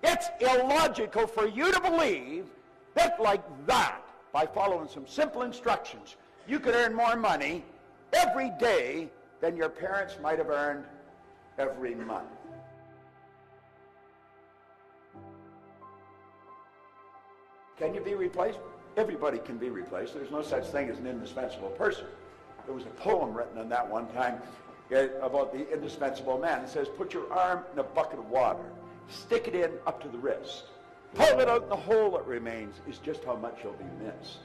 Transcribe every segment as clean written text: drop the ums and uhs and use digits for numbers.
It's illogical for you to believe that like that, by following some simple instructions, you could earn more money every day than your parents might have earned every month. Can you be replaced? Everybody can be replaced. There's no such thing as an indispensable person. There was a poem written on that one time about the indispensable man. It says, put your arm in a bucket of water, stick it in up to the wrist, pull it out in the hole that remains is just how much you'll be missed.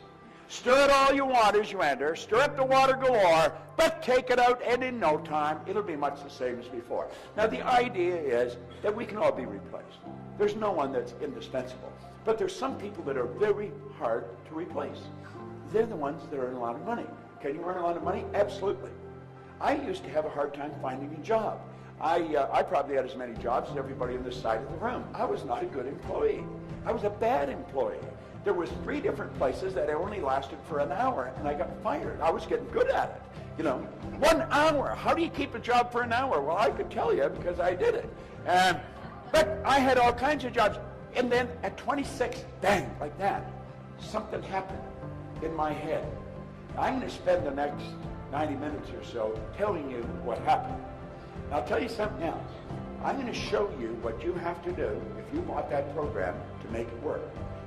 Stir it all you want as you enter, stir up the water galore, but take it out and in no time it'll be much the same as before. Now the idea is that we can all be replaced. There's no one that's indispensable. But there's some people that are very hard to replace. They're the ones that earn a lot of money. Can you earn a lot of money? Absolutely. I used to have a hard time finding a job. I probably had as many jobs as everybody on this side of the room. I was not a good employee. I was a bad employee. There was 3 different places that I only lasted for an hour, and I got fired. I was getting good at it. You know, 1 hour. How do you keep a job for an hour? Well, I could tell you because I did it. But I had all kinds of jobs. And then at 26, bang, like that, something happened in my head. I'm going to spend the next 90 minutes or so telling you what happened. And I'll tell you something else. I'm going to show you what you have to do if you bought that program to make it work.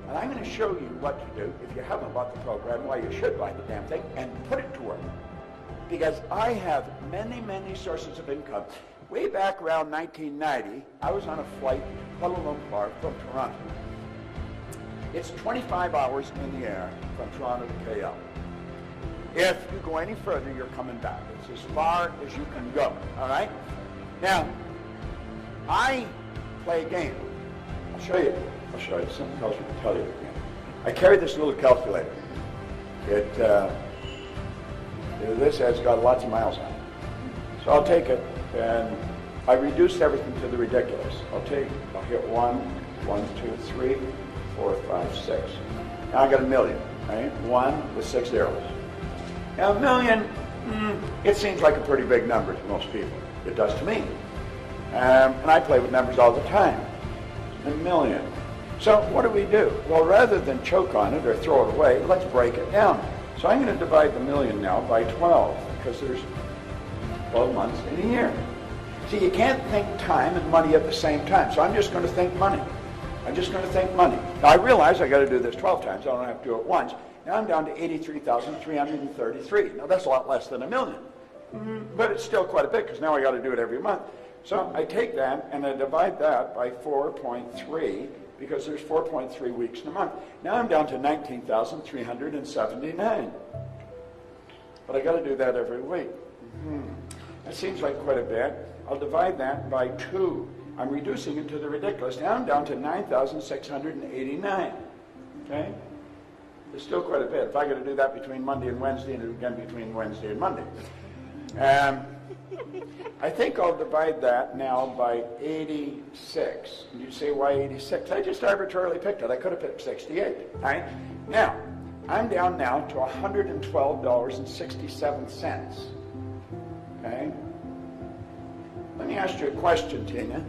And I'm going to show you what to do if you haven't bought the program, why you should buy the damn thing, and put it to work. Because I have many, many sources of income. Way back around 1990, I was on a flight to Kuala Lumpur from Toronto. It's 25 hours in the air from Toronto to KL. If you go any further, you're coming back. It's as far as you can go, all right? Now, I play a game. I'll show you. Something else I can tell you again. I carry this little calculator. This has got lots of miles on it. So I'll take it, and I reduce everything to the ridiculous. I'll hit 1, 1, 2, 3, 4, 5, 6. Now I got a million, right? 1 with 6 zeros. Now a million, it seems like a pretty big number to most people. It does to me. And I play with numbers all the time. A million. So what do? Well, rather than choke on it or throw it away, let's break it down. So I'm going to divide the million now by 12, because there's 12 months in a year. See, you can't think time and money at the same time, so I'm just going to think money. I'm just going to think money. Now, I realize I got to do this 12 times. I don't have to do it once. Now I'm down to 83,333. Now, that's a lot less than a million. But it's still quite a bit, because now I got to do it every month. So I take that, and I divide that by 4.3, because there's 4.3 weeks in a month. Now I'm down to 19,379. But I got to do that every week. That seems like quite a bit. I'll divide that by 2. I'm reducing it to the ridiculous. Now I'm down to 9,689. Okay? It's still quite a bit. If I got to do that between Monday and Wednesday, and again between Wednesday and Monday. I think I'll divide that now by 86. And you say, why 86? I just arbitrarily picked it. I could have picked 68. All right? Now, I'm down now to $112.67. Okay? Let me ask you a question, Tina.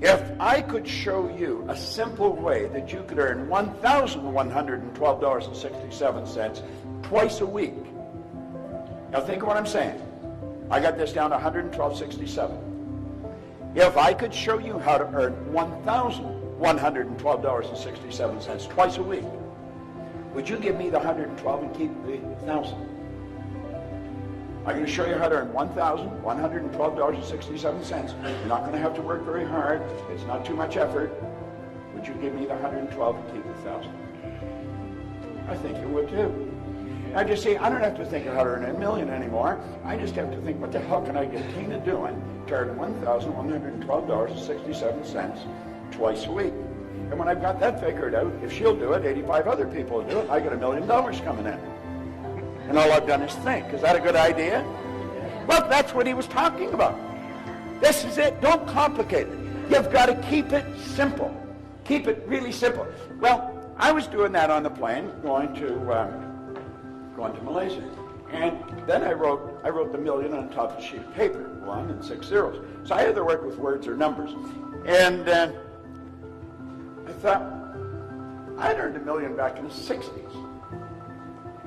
If I could show you a simple way that you could earn $1,112.67 twice a week. Now think of what I'm saying. I got this down to $112.67. If I could show you how to earn $1,112.67 twice a week, would you give me the 112 and keep the 1,000? I'm going to show you how to earn $1,112.67. You're not going to have to work very hard. It's not too much effort. Would you give me the 112 and keep the 1,000? I think you would too. Now, you see, I don't have to think of how to earn $1 million anymore. I just have to think, what the hell can I get Tina doing to earn $1,112.67 twice a week? And when I've got that figured out, if she'll do it, 85 other people will do it, I get $1 million coming in. And all I've done is think. Is that a good idea? Well, that's what he was talking about. This is it. Don't complicate it. You've got to keep it simple. Keep it really simple. Well, I was doing that on the plane going to Malaysia. And then I wrote the million on top of a sheet of paper, 1 and 6 zeros. So I either work with words or numbers. And thought, I'd earned $1 million back in the 60s.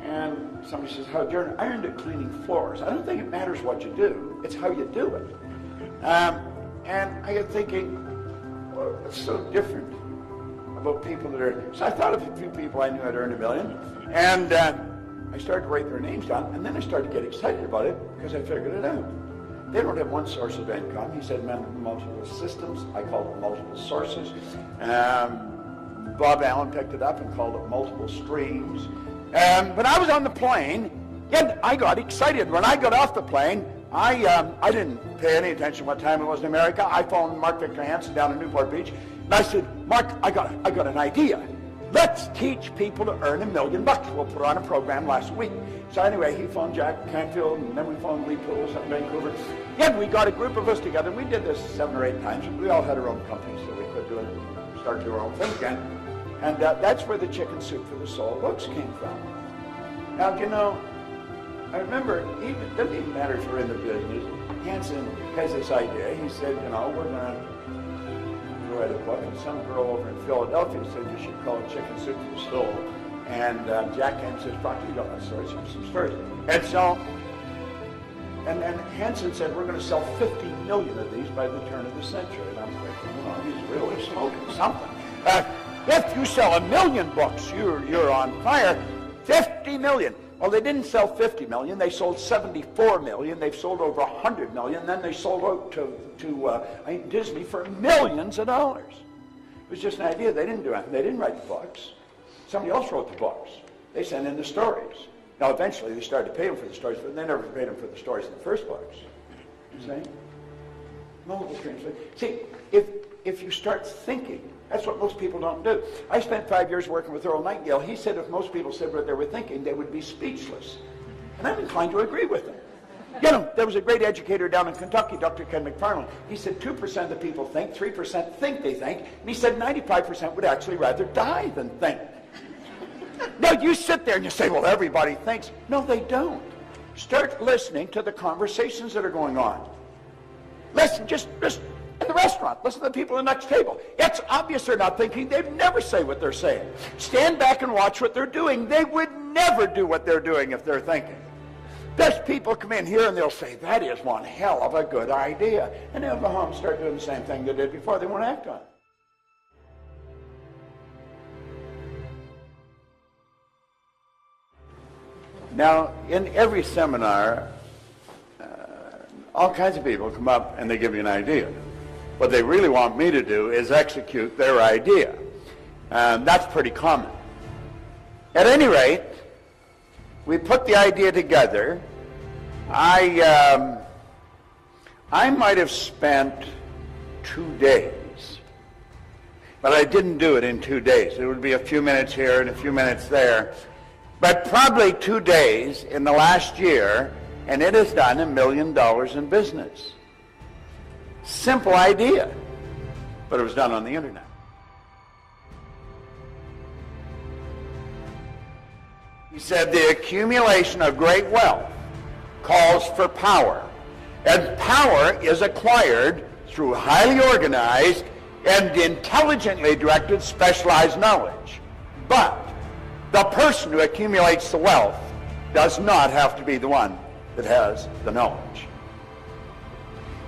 And somebody says, how'd you earn it? I earned it cleaning floors. I don't think it matters what you do, it's how you do it. And I got thinking, well, what's so different about people that are... So I thought of a few people I knew had earned $1 million, and I started to write their names down, and then I started to get excited about it because I figured it out. They don't have one source of income. He said multiple systems. I called it multiple sources. Bob Allen picked it up and called it multiple streams. But I was on the plane, and I got excited. When I got off the plane, I didn't pay any attention what time it was in America. I phoned Mark Victor Hansen down in Newport Beach, and I said, Mark, I got an idea. Let's teach people to earn $1 million. We'll put on a program last week. So anyway, he phoned Jack Canfield, and then we phoned Lee Poulos up in Vancouver. And we got a group of us together. We did this 7 or 8 times. We all had our own companies, so we could start doing our own thing again. And that's where the Chicken Soup for the Soul books came from. Now, you know, I remember, it doesn't even matter if you're in the business. Hansen has this idea. He said, you know, we're going to write a book, and some girl over in Philadelphia said you should call it Chicken Soup for the Soul. And Jack came and says, Proctor, you got my stories, some stories. And so, and Hansen said, we're going to sell 50 million of these by the turn of the century. And I'm thinking, well, he's really smoking something. If you sell 1 million books, you're on fire. 50 million. Well, they didn't sell 50 million. They sold 74 million. They've sold over 100 million. Then they sold out to Disney for millions of dollars. It was just an idea. They didn't do anything. They didn't write the books. Somebody else wrote the books. They sent in the stories. Now, eventually, they started to pay them for the stories, but they never paid them for the stories in the first books. See? Multiple translation. See, if you start thinking, that's what most people don't do. I spent 5 years working with Earl Nightingale. He said if most people said what they were thinking, they would be speechless. And I'm inclined to agree with him. You know, there was a great educator down in Kentucky, Dr. Ken McFarland. He said 2% of the people think, 3% think they think, and he said 95% would actually rather die than think. Now, you sit there and you say, well, everybody thinks. No, they don't. Start listening to the conversations that are going on. Listen, just in the restaurant. Listen to the people at the next table. It's obvious they're not thinking. They'd never say what they're saying. Stand back and watch what they're doing. They would never do what they're doing if they're thinking. There's people come in here and they'll say, that is one hell of a good idea. And they'll go home and start doing the same thing they did before. They won't act on it. Now, in every seminar, all kinds of people come up and they give you an idea. What they really want me to do is execute their idea. That's pretty common. At any rate, we put the idea together. I might have spent 2 days, but I didn't do it in 2 days. It would be a few minutes here and a few minutes there. But probably 2 days in the last year, and it has done $1 million in business. Simple idea, but it was done on the internet. He said the accumulation of great wealth calls for power, and power is acquired through highly organized and intelligently directed specialized knowledge. But the person who accumulates the wealth does not have to be the one that has the knowledge.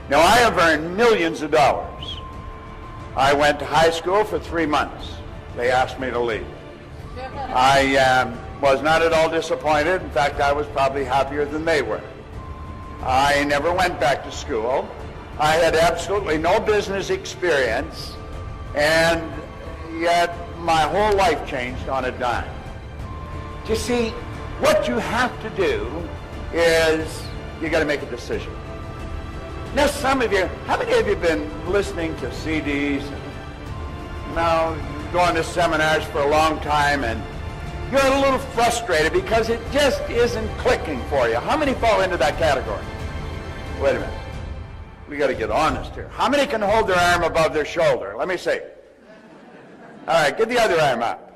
Now, I have earned millions of dollars. I went to high school for 3 months. They asked me to leave. I was not at all disappointed. In fact, I was probably happier than they were. I never went back to school. I had absolutely no business experience, and yet my whole life changed on a dime. You see, what you have to do is you got to make a decision. Now, some of you, how many of you have been listening to CDs, now going to seminars for a long time, and you're a little frustrated because it just isn't clicking for you? How many fall into that category? Wait a minute. We got to get honest here. How many can hold their arm above their shoulder? Let me see. All right, get the other arm up.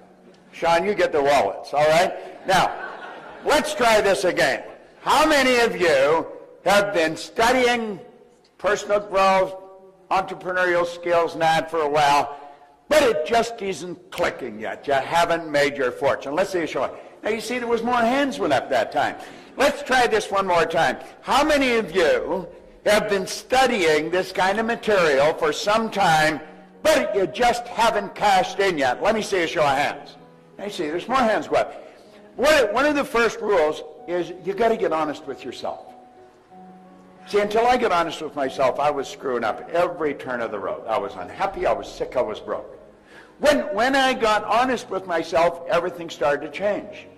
Sean, you get the wallets, all right? Now, let's try this again. How many of you have been studying personal growth, entrepreneurial skills, and that for a while, but it just isn't clicking yet. You haven't made your fortune. Let's see you show it. Now you see there was more hands went up that time. Let's try this one more time. How many of you have been studying this kind of material for some time, but you just haven't cashed in yet? Let me see a show of hands. Now you see there's more hands go up. One of the first rules is you got to get honest with yourself. See, until I got honest with myself, I was screwing up every turn of the road. I was unhappy, I was sick, I was broke. When I got honest with myself, everything started to change.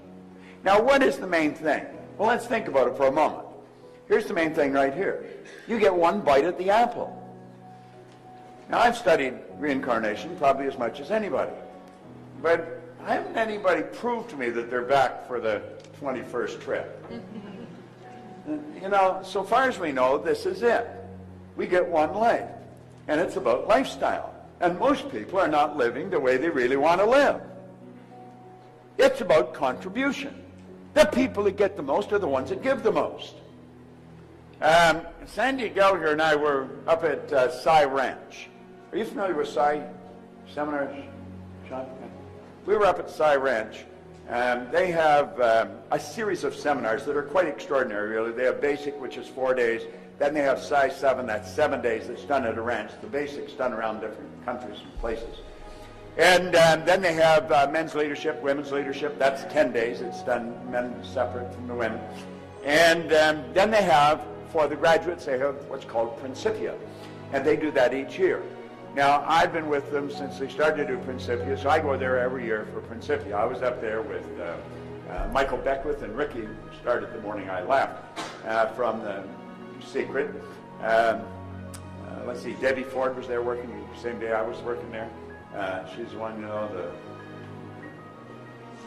Now, what is the main thing? Well, let's think about it for a moment. Here's the main thing right here. You get one bite at the apple. Now, I've studied reincarnation probably as much as anybody, but I haven't had anybody prove to me that they're back for the 21st trip. You know, so far as we know, this is it. We get one life, and it's about lifestyle. And most people are not living the way they really want to live. It's about contribution. The people that get the most are the ones that give the most. Sandy Gallagher and I were up at Cy Ranch. Are you familiar with Cy seminars, Sean? We were up at Cy Ranch. They have a series of seminars that are quite extraordinary, really. They have basic, which is 4 days. Then they have Psi 7, that's 7 days. That's done at a ranch. The basic's done around different countries and places. And then they have men's leadership, women's leadership. That's 10 days. It's done men separate from the women. And then they have, for the graduates, they have what's called Principia. And they do that each year. Now, I've been with them since they started to do Principia, so I go there every year for Principia. I was up there with Michael Beckwith and Ricky, who started the morning I left, from the Secret. Let's see, Debbie Ford was there working the same day I was working there. She's the one, you know, the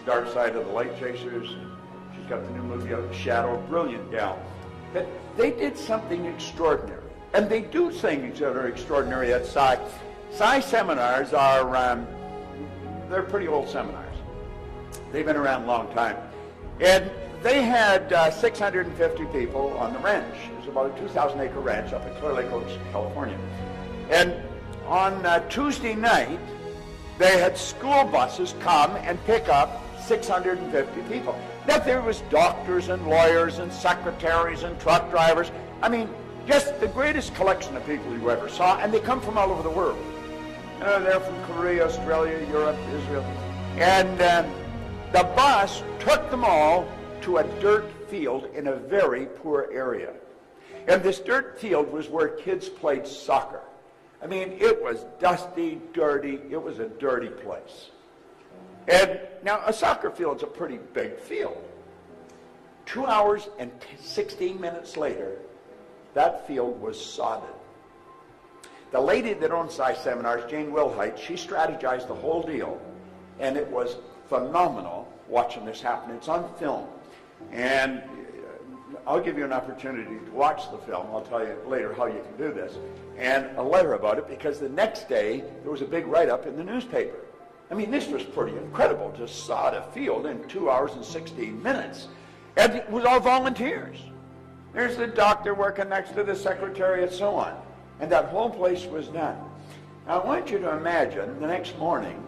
Dark Side of the Light Chasers. She's got the new movie out, Shadow, brilliant gal. But they did something extraordinary. And they do things that are extraordinary at Psi. Psi seminars are, they're pretty old seminars. They've been around a long time. And they had 650 people on the ranch. It was about a 2,000-acre ranch up in Clear Lake Oaks, California. And on Tuesday night, they had school buses come and pick up 650 people. Now, there was doctors and lawyers and secretaries and truck drivers. I mean, just the greatest collection of people you ever saw, and they come from all over the world. They're from Korea, Australia, Europe, Israel. And the bus took them all to a dirt field in a very poor area. And this dirt field was where kids played soccer. I mean, it was dusty, dirty. It was a dirty place. And now a soccer field's a pretty big field. 2 hours and 16 minutes later, that field was sodded. The lady that owns Psi Seminars, Jane Wilhite, she strategized the whole deal, and it was phenomenal watching this happen. It's on film, and I'll give you an opportunity to watch the film. I'll tell you later how you can do this, and a letter about it, because the next day there was a big write-up in the newspaper. I mean, this was pretty incredible, to sod a field in 2 hours and 16 minutes, and it was all volunteers. There's the doctor working next to the secretary and so on. And that whole place was done. Now, I want you to imagine the next morning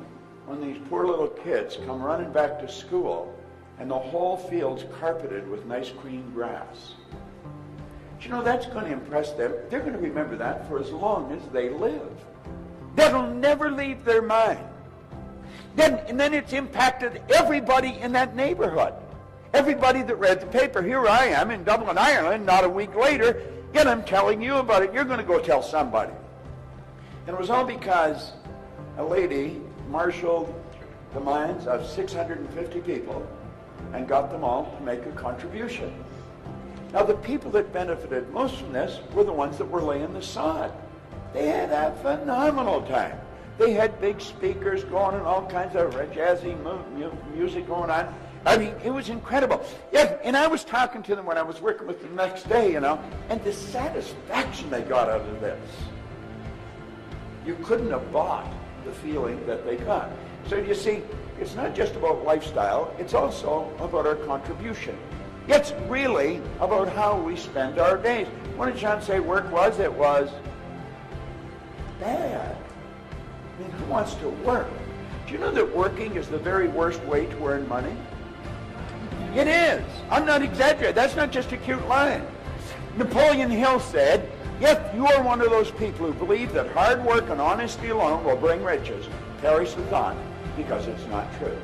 when these poor little kids come running back to school and the whole field's carpeted with nice green grass. Do you know, that's going to impress them. They're going to remember that for as long as they live. That'll never leave their mind. And then it's impacted everybody in that neighborhood. Everybody that read the paper. Here I am in Dublin, Ireland, not a week later, and I'm telling you about it. You're going to go tell somebody. And it was all because a lady marshaled the minds of 650 people and got them all to make a contribution. Now, the people that benefited most from this were the ones that were laying the sod. They had a phenomenal time. They had big speakers going and all kinds of jazzy music going on. I mean, it was incredible. Yeah, and I was talking to them when I was working with them the next day, you know, and the satisfaction they got out of this. You couldn't have bought the feeling that they got. So you see, it's not just about lifestyle, it's also about our contribution. It's really about how we spend our days. What did John say work was? It was bad. I mean, who wants to work? Do you know that working is the very worst way to earn money? It is. I'm not exaggerating. That's not just a cute line. Napoleon Hill said, if you are one of those people who believe that hard work and honesty alone will bring riches, perish the thought, because it's not true.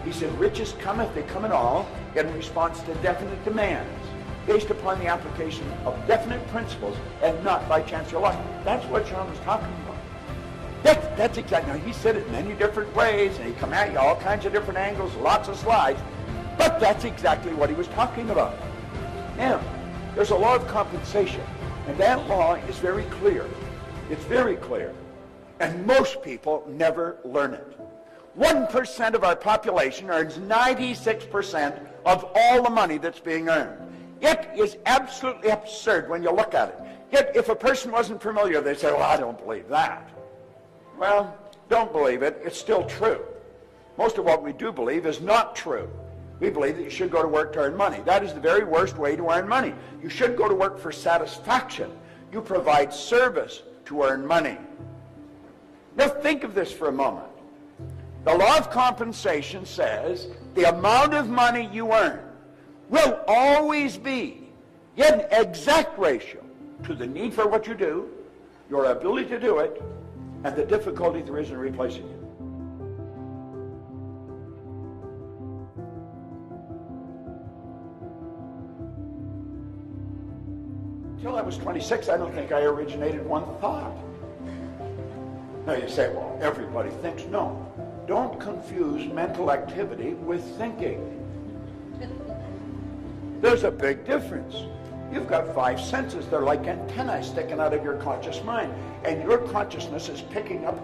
He said, riches cometh, they come at all, in response to definite demands, based upon the application of definite principles, and not by chance or luck. That's what John was talking about. That's exactly. Now, he said it many different ways, and he come at you all kinds of different angles, lots of slides, but that's exactly what he was talking about. Now, there's a law of compensation, and that law is very clear. It's very clear. And most people never learn it. 1% of our population earns 96% of all the money that's being earned. It is absolutely absurd when you look at it. Yet, if a person wasn't familiar, they'd say, well, I don't believe that. Well, don't believe it. It's still true. Most of what we do believe is not true. We believe that you should go to work to earn money. That is the very worst way to earn money. You should go to work for satisfaction. You provide service to earn money. Now think of this for a moment. The law of compensation says the amount of money you earn will always be in exact ratio to the need for what you do, your ability to do it, and the difficulty there is in replacing it. Until I was 26, I don't think I originated one thought. Now you say, well, everybody thinks. No. Don't confuse mental activity with thinking. There's a big difference. You've got 5 senses. They're like antennae sticking out of your conscious mind. And your consciousness is picking up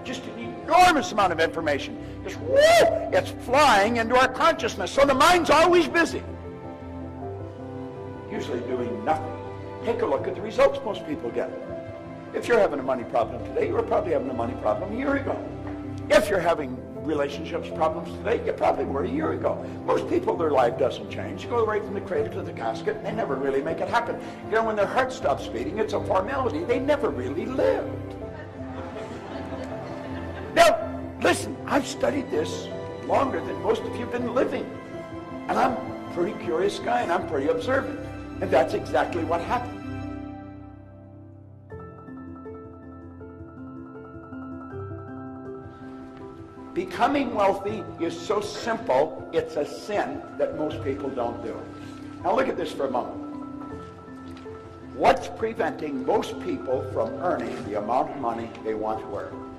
just an enormous amount of information. Just whoo! It's flying into our consciousness. So the mind's always busy. Usually doing nothing. Take a look at the results most people get. If you're having a money problem today, you were probably having a money problem a year ago. If you're having relationships problems today, you probably were a year ago. Most people, their life doesn't change. You go right from the cradle to the casket, and they never really make it happen. You know, when their heart stops beating, it's a formality. They never really lived. Now, listen, I've studied this longer than most of you have been living. And I'm a pretty curious guy, and I'm pretty observant. And that's exactly what happened. Becoming wealthy is so simple, it's a sin that most people don't do. Now look at this for a moment. What's preventing most people from earning the amount of money they want to earn?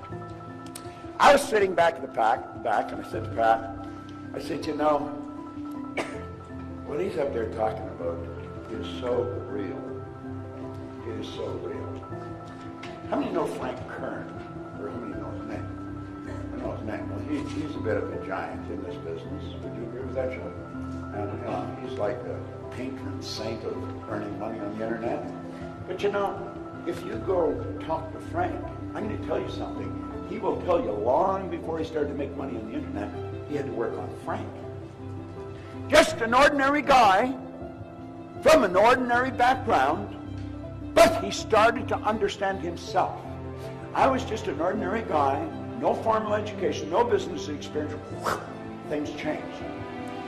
I was sitting back in the back, and I said to Pat, I said, you know, what he's up there talking about is so real. It is so real. How many know Frank Kern? Or how many know his name? Know his name. Well, he's a bit of a giant in this business. Would you agree with that, Joe? And he's like the patron saint of earning money on the internet. But you know, if you go talk to Frank, I'm going to tell you something. He will tell you long before he started to make money on the internet, he had to work on Frank. Just an ordinary guy from an ordinary background, but he started to understand himself. I was just an ordinary guy. No formal education, no business experience, things change.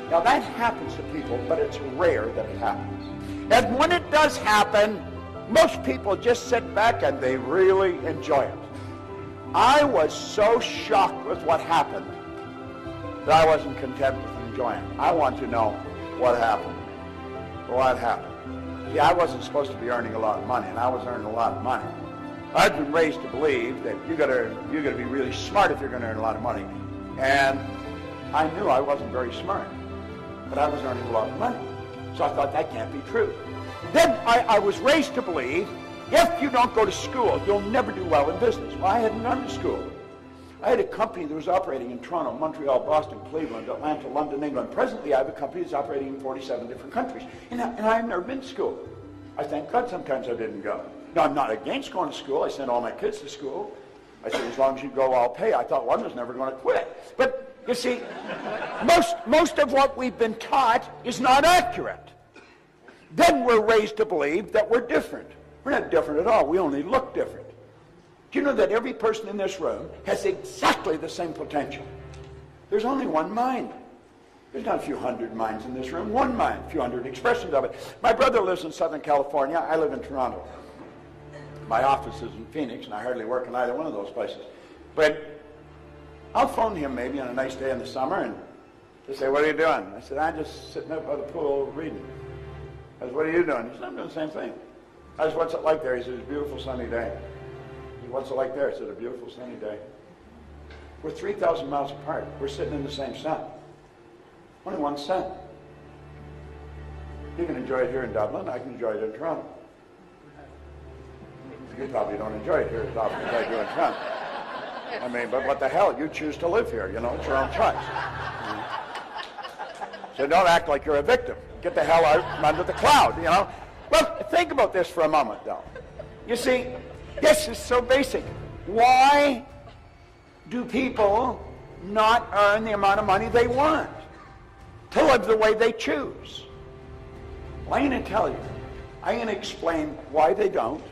Now that happens to people, but it's rare that it happens. And when it does happen, most people just sit back and they really enjoy it. I was so shocked with what happened that I wasn't content with enjoying it. I want to know what happened. What happened? Yeah, I wasn't supposed to be earning a lot of money, and I was earning a lot of money. I've been raised to believe that you gotta be really smart if you're gonna earn a lot of money. And I knew I wasn't very smart, but I was earning a lot of money. So I thought that can't be true. Then I was raised to believe if you don't go to school, you'll never do well in business. Well, I hadn't gone to school. I had a company that was operating in Toronto, Montreal, Boston, Cleveland, Atlanta, London, England. Presently, I have a company that's operating in 47 different countries. And I've never been to school. I thank God sometimes I didn't go. Now, I'm not against going to school. I sent all my kids to school. I said, as long as you go, I'll pay. I thought one was never going to quit. But, you see, most of what we've been taught is not accurate. Then we're raised to believe that we're different. We're not different at all. We only look different. Do you know that every person in this room has exactly the same potential? There's only one mind. There's not a few hundred minds in this room. One mind, a few hundred expressions of it. My brother lives in Southern California. I live in Toronto. My office is in Phoenix, and I hardly work in either one of those places. But I'll phone him maybe on a nice day in the summer, and he'll say, "What are you doing?" I said, "I'm just sitting up by the pool reading." I said, "What are you doing?" He said, "I'm doing the same thing." I said, "What's it like there?" He said, "It's a beautiful sunny day." He said, "What's it like there?" I said, "A beautiful sunny day." We're 3,000 miles apart. We're sitting in the same sun. Only one sun. You can enjoy it here in Dublin. I can enjoy it in Toronto. You probably don't enjoy it here as often as I do in Toronto. I mean, but what the hell? You choose to live here. You know, it's your own choice. So don't act like you're a victim. Get the hell out from under the cloud, you know. Well, think about this for a moment, though. You see, this is so basic. Why do people not earn the amount of money they want to live the way they choose? Well, I'm going to tell you. I'm going to explain why they don't.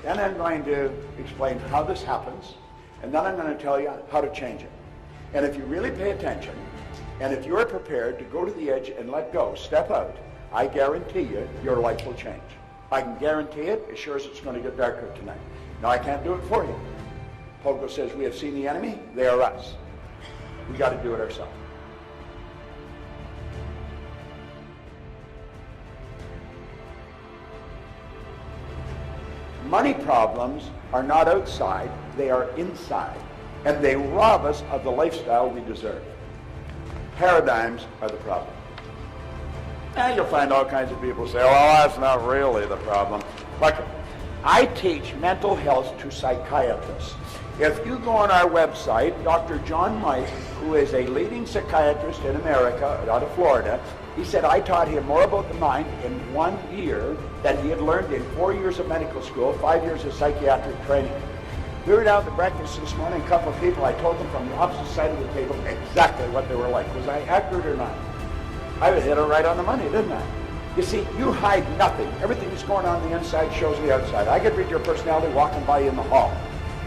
Then I'm going to explain how this happens. And then I'm going to tell you how to change it. And if you really pay attention, and if you're prepared to go to the edge and let go, step out, I guarantee you, your life will change. I can guarantee it as sure as it's going to get darker tonight. Now, I can't do it for you. Pogo says, we have seen the enemy, they are us. We got to do it ourselves. Money problems are not outside, they are inside. And they rob us of the lifestyle we deserve. Paradigms are the problem. Now you'll find all kinds of people say, well, that's not really the problem. Look, I teach mental health to psychiatrists. If you go on our website, Dr. John Mike, who is a leading psychiatrist in America, out of Florida, he said I taught him more about the mind in 1 year than he had learned in 4 years of medical school, 5 years of psychiatric training. We were down at breakfast this morning, a couple of people, I told them from the opposite side of the table exactly what they were like. Was I accurate or not? I hit it right on the money, didn't I? You see, you hide nothing. Everything that's going on the inside shows the outside. I could read your personality walking by you in the hall.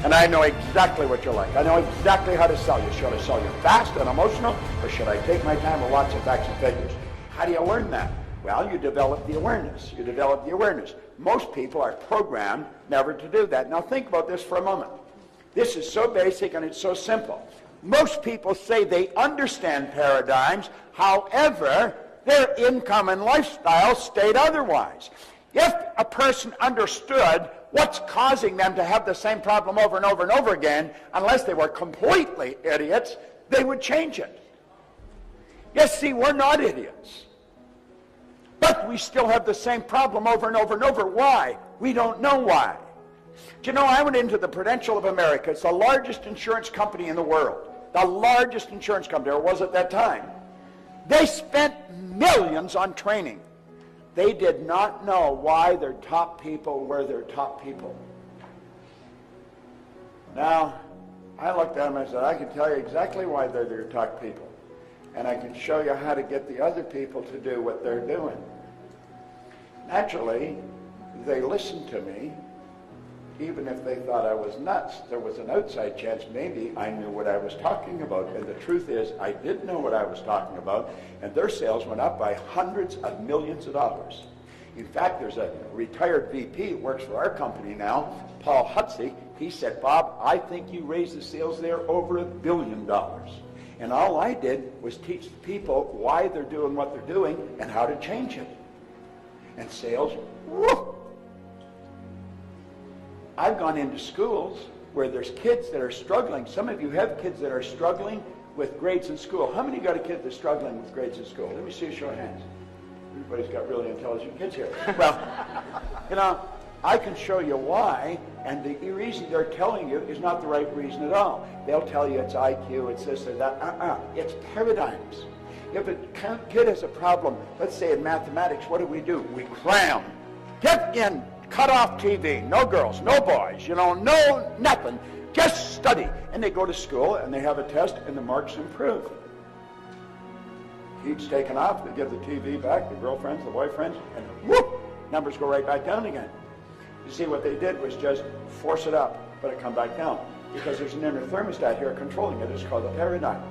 And I know exactly what you're like. I know exactly how to sell you. Should I sell you fast and emotional, or should I take my time with lots of facts and figures? How do you learn that? Well, you develop the awareness. You develop the awareness. Most people are programmed never to do that. Now think about this for a moment. This is so basic and it's so simple. Most people say they understand paradigms, however, their income and lifestyle state otherwise. If a person understood what's causing them to have the same problem over and over and over again, unless they were completely idiots, they would change it. Yes, see, we're not idiots. But we still have the same problem over and over and over. Why? We don't know why. Do you know, I went into the Prudential of America. It's the largest insurance company in the world. The largest insurance company, or was at that time. They spent millions on training. They did not know why their top people were their top people. Now, I looked at them and I said, I can tell you exactly why they're their top people. And I can show you how to get the other people to do what they're doing. Naturally, they listened to me, even if they thought I was nuts. There was an outside chance maybe I knew what I was talking about. And the truth is, I did know what I was talking about, and their sales went up by hundreds of millions of dollars. In fact, there's a retired VP who works for our company now, Paul Hutsey. He said, Bob, I think you raised the sales there over $1 billion. And all I did was teach the people why they're doing what they're doing and how to change it. And sales, whoo! I've gone into schools where there's kids that are struggling. Some of you have kids that are struggling with grades in school. How many got a kid that's struggling with grades in school? Let me see a show of hands. Everybody's got really intelligent kids here. Well, you know, I can show you why, and the reason they're telling you is not the right reason at all. They'll tell you it's IQ, it's this or that. It's paradigms. If a kid has a problem, let's say in mathematics, what do? We cram. Get in, cut off TV, no girls, no boys, no nothing. Just study. And they go to school and they have a test and the marks improve. Heat's taken off, they give the TV back, the girlfriends, the boyfriends, and whoop, numbers go right back down again. You see, what they did was just force it up, but it come back down. Because there's an inner thermostat here controlling it. It's called a paradigm.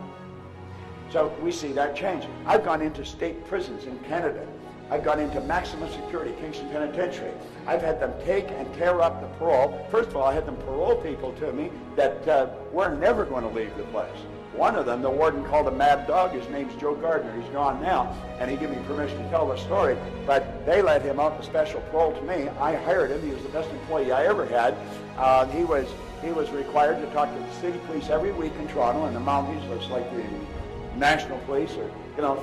So we see that change. I've gone into state prisons in Canada. I've gone into maximum security, Kingston Penitentiary. I've had them take and tear up the parole. First of all, I had them parole people to me that were never going to leave the place. One of them, the warden called a mad dog. His name's Joe Gardner. He's gone now, and he gave me permission to tell the story. But they let him out in special parole to me. I hired him. He was the best employee I ever had. He was required to talk to the city police every week in Toronto, in the Mounties, just like the national police or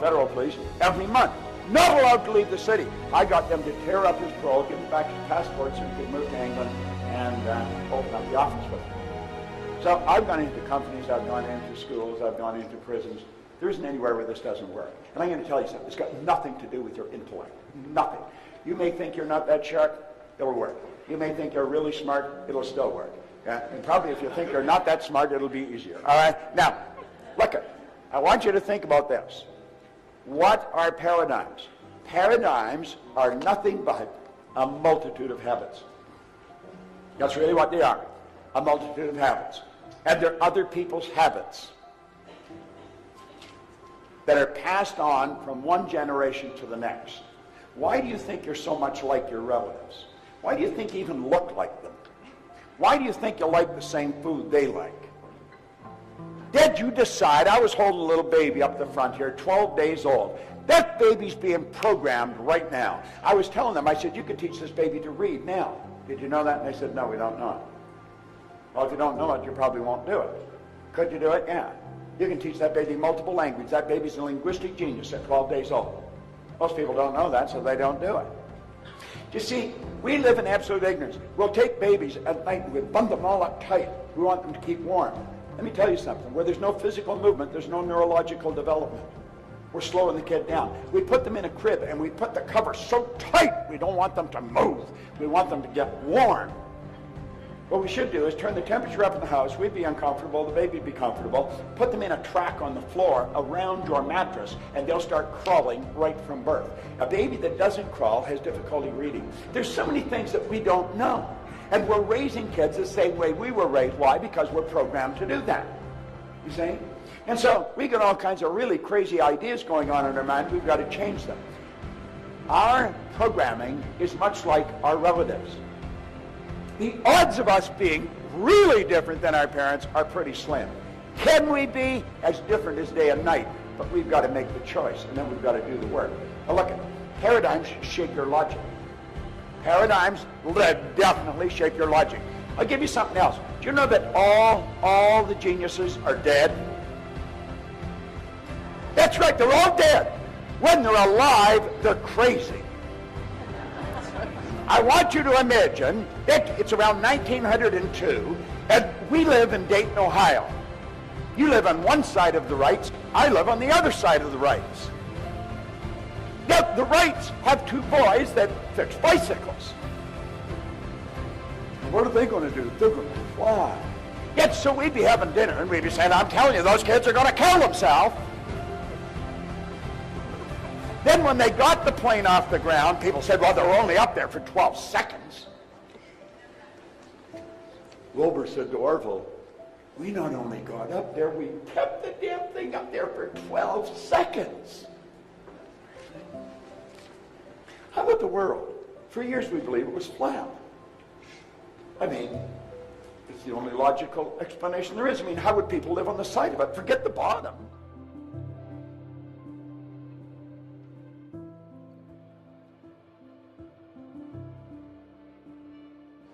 federal police, every month. Not allowed to leave the city. I got them to tear up his parole, give him back his passport so he could move to England and open up the office with him. So I've gone into companies, I've gone into schools, I've gone into prisons. There isn't anywhere where this doesn't work. And I'm going to tell you something. It's got nothing to do with your intellect. Nothing. You may think you're not that sharp, it'll work. You may think you're really smart, it'll still work. Yeah? And probably if you think you're not that smart, it'll be easier. All right? Now, look, I want you to think about this. What are paradigms? Paradigms are nothing but a multitude of habits. That's really what they are. A multitude of habits. And they're other people's habits that are passed on from one generation to the next. Why do you think you're so much like your relatives? Why do you think you even look like them? Why do you think you like the same food they like? Did you decide? I was holding a little baby up the front here, 12 days old. That baby's being programmed right now. I was telling them, I said, you could teach this baby to read now. Did you know that? And they said, no, we don't know it. Well, if you don't know it, you probably won't do it. Could you do it? Yeah. You can teach that baby multiple languages. That baby's a linguistic genius at 12 days old. Most people don't know that, so they don't do it. You see, we live in absolute ignorance. We'll take babies at night and we'll bundle them all up tight. We want them to keep warm. Let me tell you something. Where there's no physical movement, there's no neurological development. We're slowing the kid down. We put them in a crib and we put the cover so tight we don't want them to move. We want them to get warm. What we should do is turn the temperature up in the house. We'd be uncomfortable, the baby'd be comfortable. Put them in a track on the floor around your mattress, and they'll start crawling right from birth. A baby that doesn't crawl has difficulty reading. There's so many things that we don't know. And we're raising kids the same way we were raised. Why? Because we're programmed to do that. You see? And so we got all kinds of really crazy ideas going on in our mind. We've got to change them. Our programming is much like our relatives. The odds of us being really different than our parents are pretty slim. Can we be? As different as day and night. But we've got to make the choice, and then we've got to do the work. Now look, paradigms shake your logic. Paradigms definitely shape your logic. I'll give you something else. Do you know that all the geniuses are dead? That's right, they're all dead. When they're alive, they're crazy. I want you to imagine, it's around 1902, and we live in Dayton, Ohio. You live on one side of the Wrights, I live on the other side of the Wrights. Yet the Wrights have two boys that fix bicycles. And what are they going to do? They're going to fly. Yet so we'd be having dinner and we'd be saying, I'm telling you, those kids are going to kill themselves. Then when they got the plane off the ground, people said, well, they were only up there for 12 seconds. Wilbur said to Orville, we not only got up there, we kept the damn thing up there for 12 seconds. How about the world? For years we believed it was flat. I mean, it's the only logical explanation there is. I mean, how would people live on the side of it? Forget the bottom.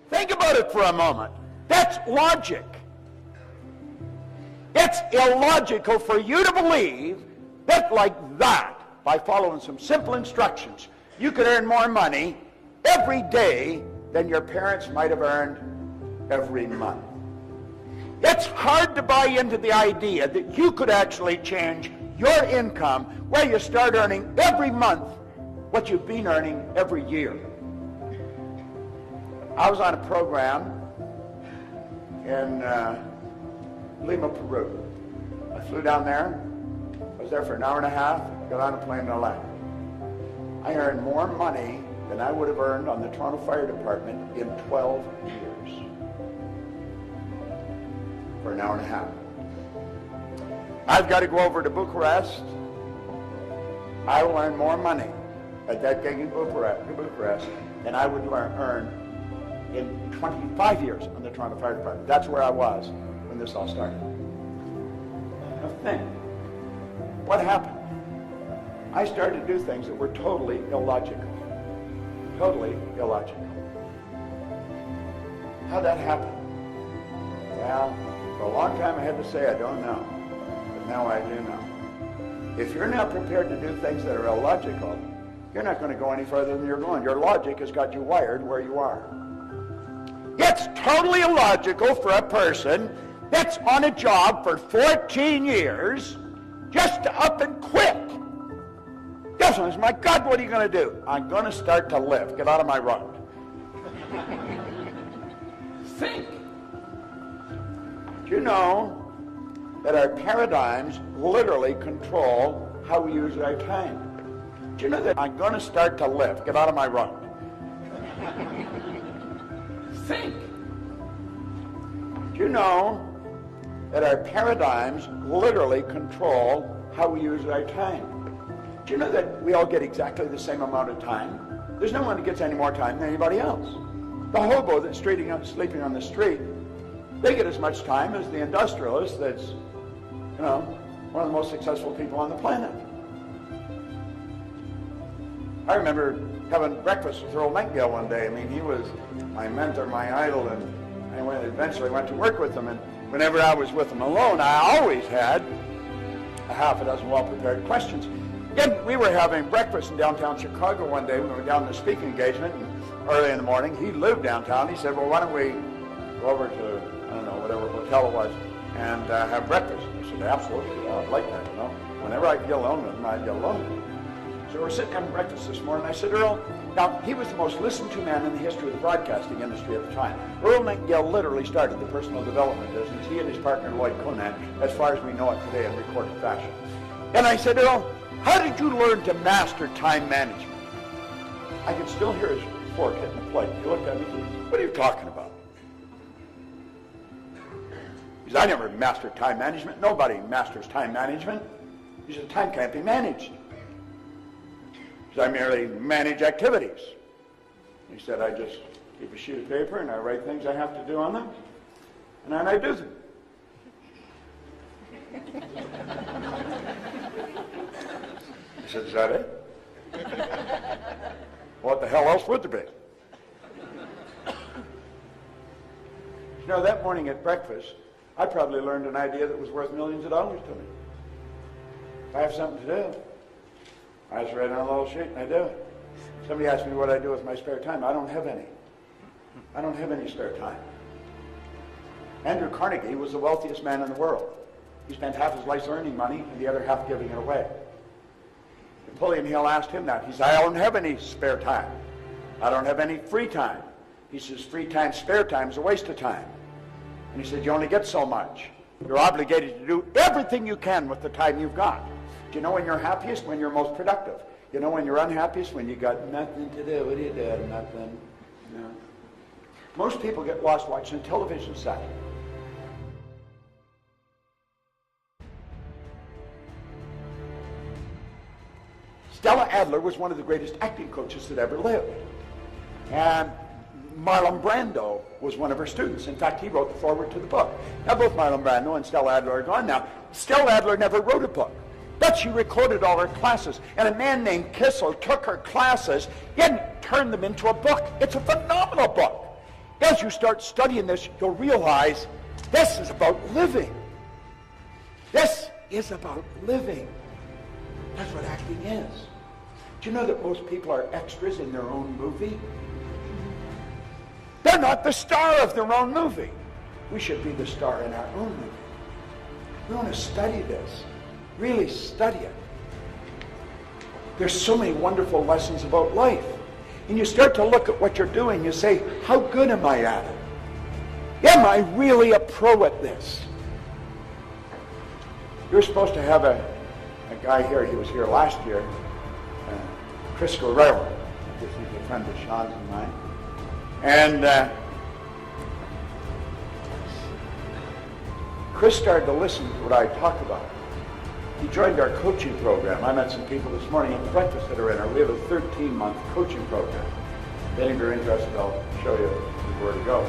Think about it for a moment. That's logic. It's illogical for you to believe that like that, by following some simple instructions, you could earn more money every day than your parents might have earned every month. It's hard to buy into the idea that you could actually change your income where you start earning every month what you've been earning every year. I was on a program in Lima, Peru. I flew down there. I was there for an hour and a half, got on a plane and I left. I earned more money than I would have earned on the Toronto Fire Department in 12 years. For an hour and a half. I've got to go over to Bucharest. I will earn more money at that gig in Bucharest than I would earn in 25 years on the Toronto Fire Department. That's where I was when this all started. Now think, what happened? I started to do things that were totally illogical. Totally illogical. How'd that happen? Well, for a long time I had to say I don't know, but now I do know. If you're not prepared to do things that are illogical, you're not going to go any further than you're going. Your logic has got you wired where you are. It's totally illogical for a person that's on a job for 14 years just to up and quit. Yes, my God, what are you going to do? I'm going to start to live. Get out of my road. Think. Do you know that our paradigms literally control how we use our time? Do you know that I'm going to start to live? Get out of my road. Think. Do you know that our paradigms literally control how we use our time? Do you know that we all get exactly the same amount of time? There's no one that gets any more time than anybody else. The hobo that's sleeping on the street, they get as much time as the industrialist that's, one of the most successful people on the planet. I remember having breakfast with Earl Nightingale one day. I mean, he was my mentor, my idol, and I eventually went to work with him. And whenever I was with him alone, I always had a half a dozen well-prepared questions. Again, we were having breakfast in downtown Chicago one day when we were down in the speaking engagement, and early in the morning. He lived downtown. He said, well, why don't we go over to, I don't know, whatever hotel it was, and have breakfast? I said, absolutely, I'd like that, Whenever I could get alone with him, I'd get alone with him. So we're sitting having breakfast this morning. I said, Earl, now he was the most listened to man in the history of the broadcasting industry at the time. Earl Nightingale literally started the personal development business, he and his partner Lloyd Conant, as far as we know it today in recorded fashion. And I said, Earl, how did you learn to master time management? I could still hear his fork hitting the plate. He looked at me and said, what are you talking about? He said, I never mastered time management. Nobody masters time management. He said, time can't be managed. He said, I merely manage activities. He said, I just keep a sheet of paper and I write things I have to do on them, and then I do them. He said, is that it? What the hell else would there be? That morning at breakfast, I probably learned an idea that was worth millions of dollars to me. If I have something to do, I just write on a little sheet and I do it. Somebody asked me what I do with my spare time. I don't have any. I don't have any spare time. Andrew Carnegie was the wealthiest man in the world. He spent half his life earning money and the other half giving it away. Napoleon Hill asked him that. He said, I don't have any spare time. I don't have any free time. He says, free time, spare time is a waste of time. And he said, you only get so much. You're obligated to do everything you can with the time you've got. Do you know when you're happiest? When you're most productive. You know when you're unhappiest? When you got nothing to do. What do you do? Nothing. No. Most people get lost watching a television set. Stella Adler was one of the greatest acting coaches that ever lived. And Marlon Brando was one of her students. In fact, he wrote the foreword to the book. Now, both Marlon Brando and Stella Adler are gone now. Stella Adler never wrote a book, but she recorded all her classes. And a man named Kissel took her classes and turned them into a book. It's a phenomenal book. As you start studying this, you'll realize this is about living. This is about living. That's what acting is. Do you know that most people are extras in their own movie? They're not the star of their own movie. We should be the star in our own movie. We want to study this. Really study it. There's so many wonderful lessons about life. And you start to look at what you're doing, you say, how good am I at it? Am I really a pro at this? You're supposed to have a guy here, he was here last year, Chris Guerrero. This is a friend of Sean's and mine. And Chris started to listen to what I talk about. He joined our coaching program. I met some people this morning at the breakfast that are in our. We have a 13-month coaching program. If any of you are interested, I'll show you where to go.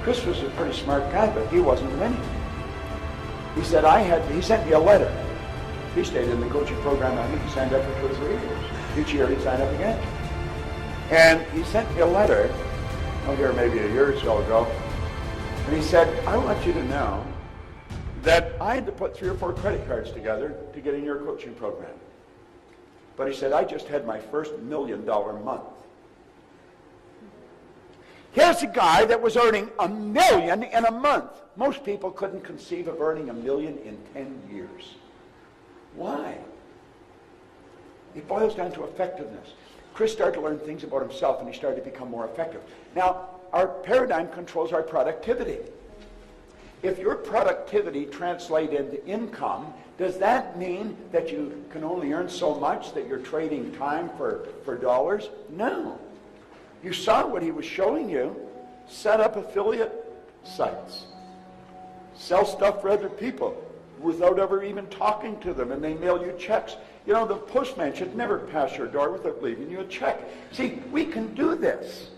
Chris was a pretty smart guy, but he wasn't winning. He said, he sent me a letter. He stayed in the coaching program. I think he signed up for 2 or 3 years. Each year he'd sign up again. And he sent me a letter, here maybe a year or so ago, and he said, I want you to know that I had to put 3 or 4 credit cards together to get in your coaching program. But he said, I just had my first $1 million month. Here's a guy that was earning $1 million in a month. Most people couldn't conceive of earning $1 million in 10 years. Why? It boils down to effectiveness. Chris started to learn things about himself, and he started to become more effective. Now, our paradigm controls our productivity. If your productivity translates into income, does that mean that you can only earn so much that you're trading time for dollars? No. You saw what he was showing you. Set up affiliate sites. Sell stuff for other people without ever even talking to them, and they mail you checks. You know, the postman should never pass your door without leaving you a check. See, we can do this.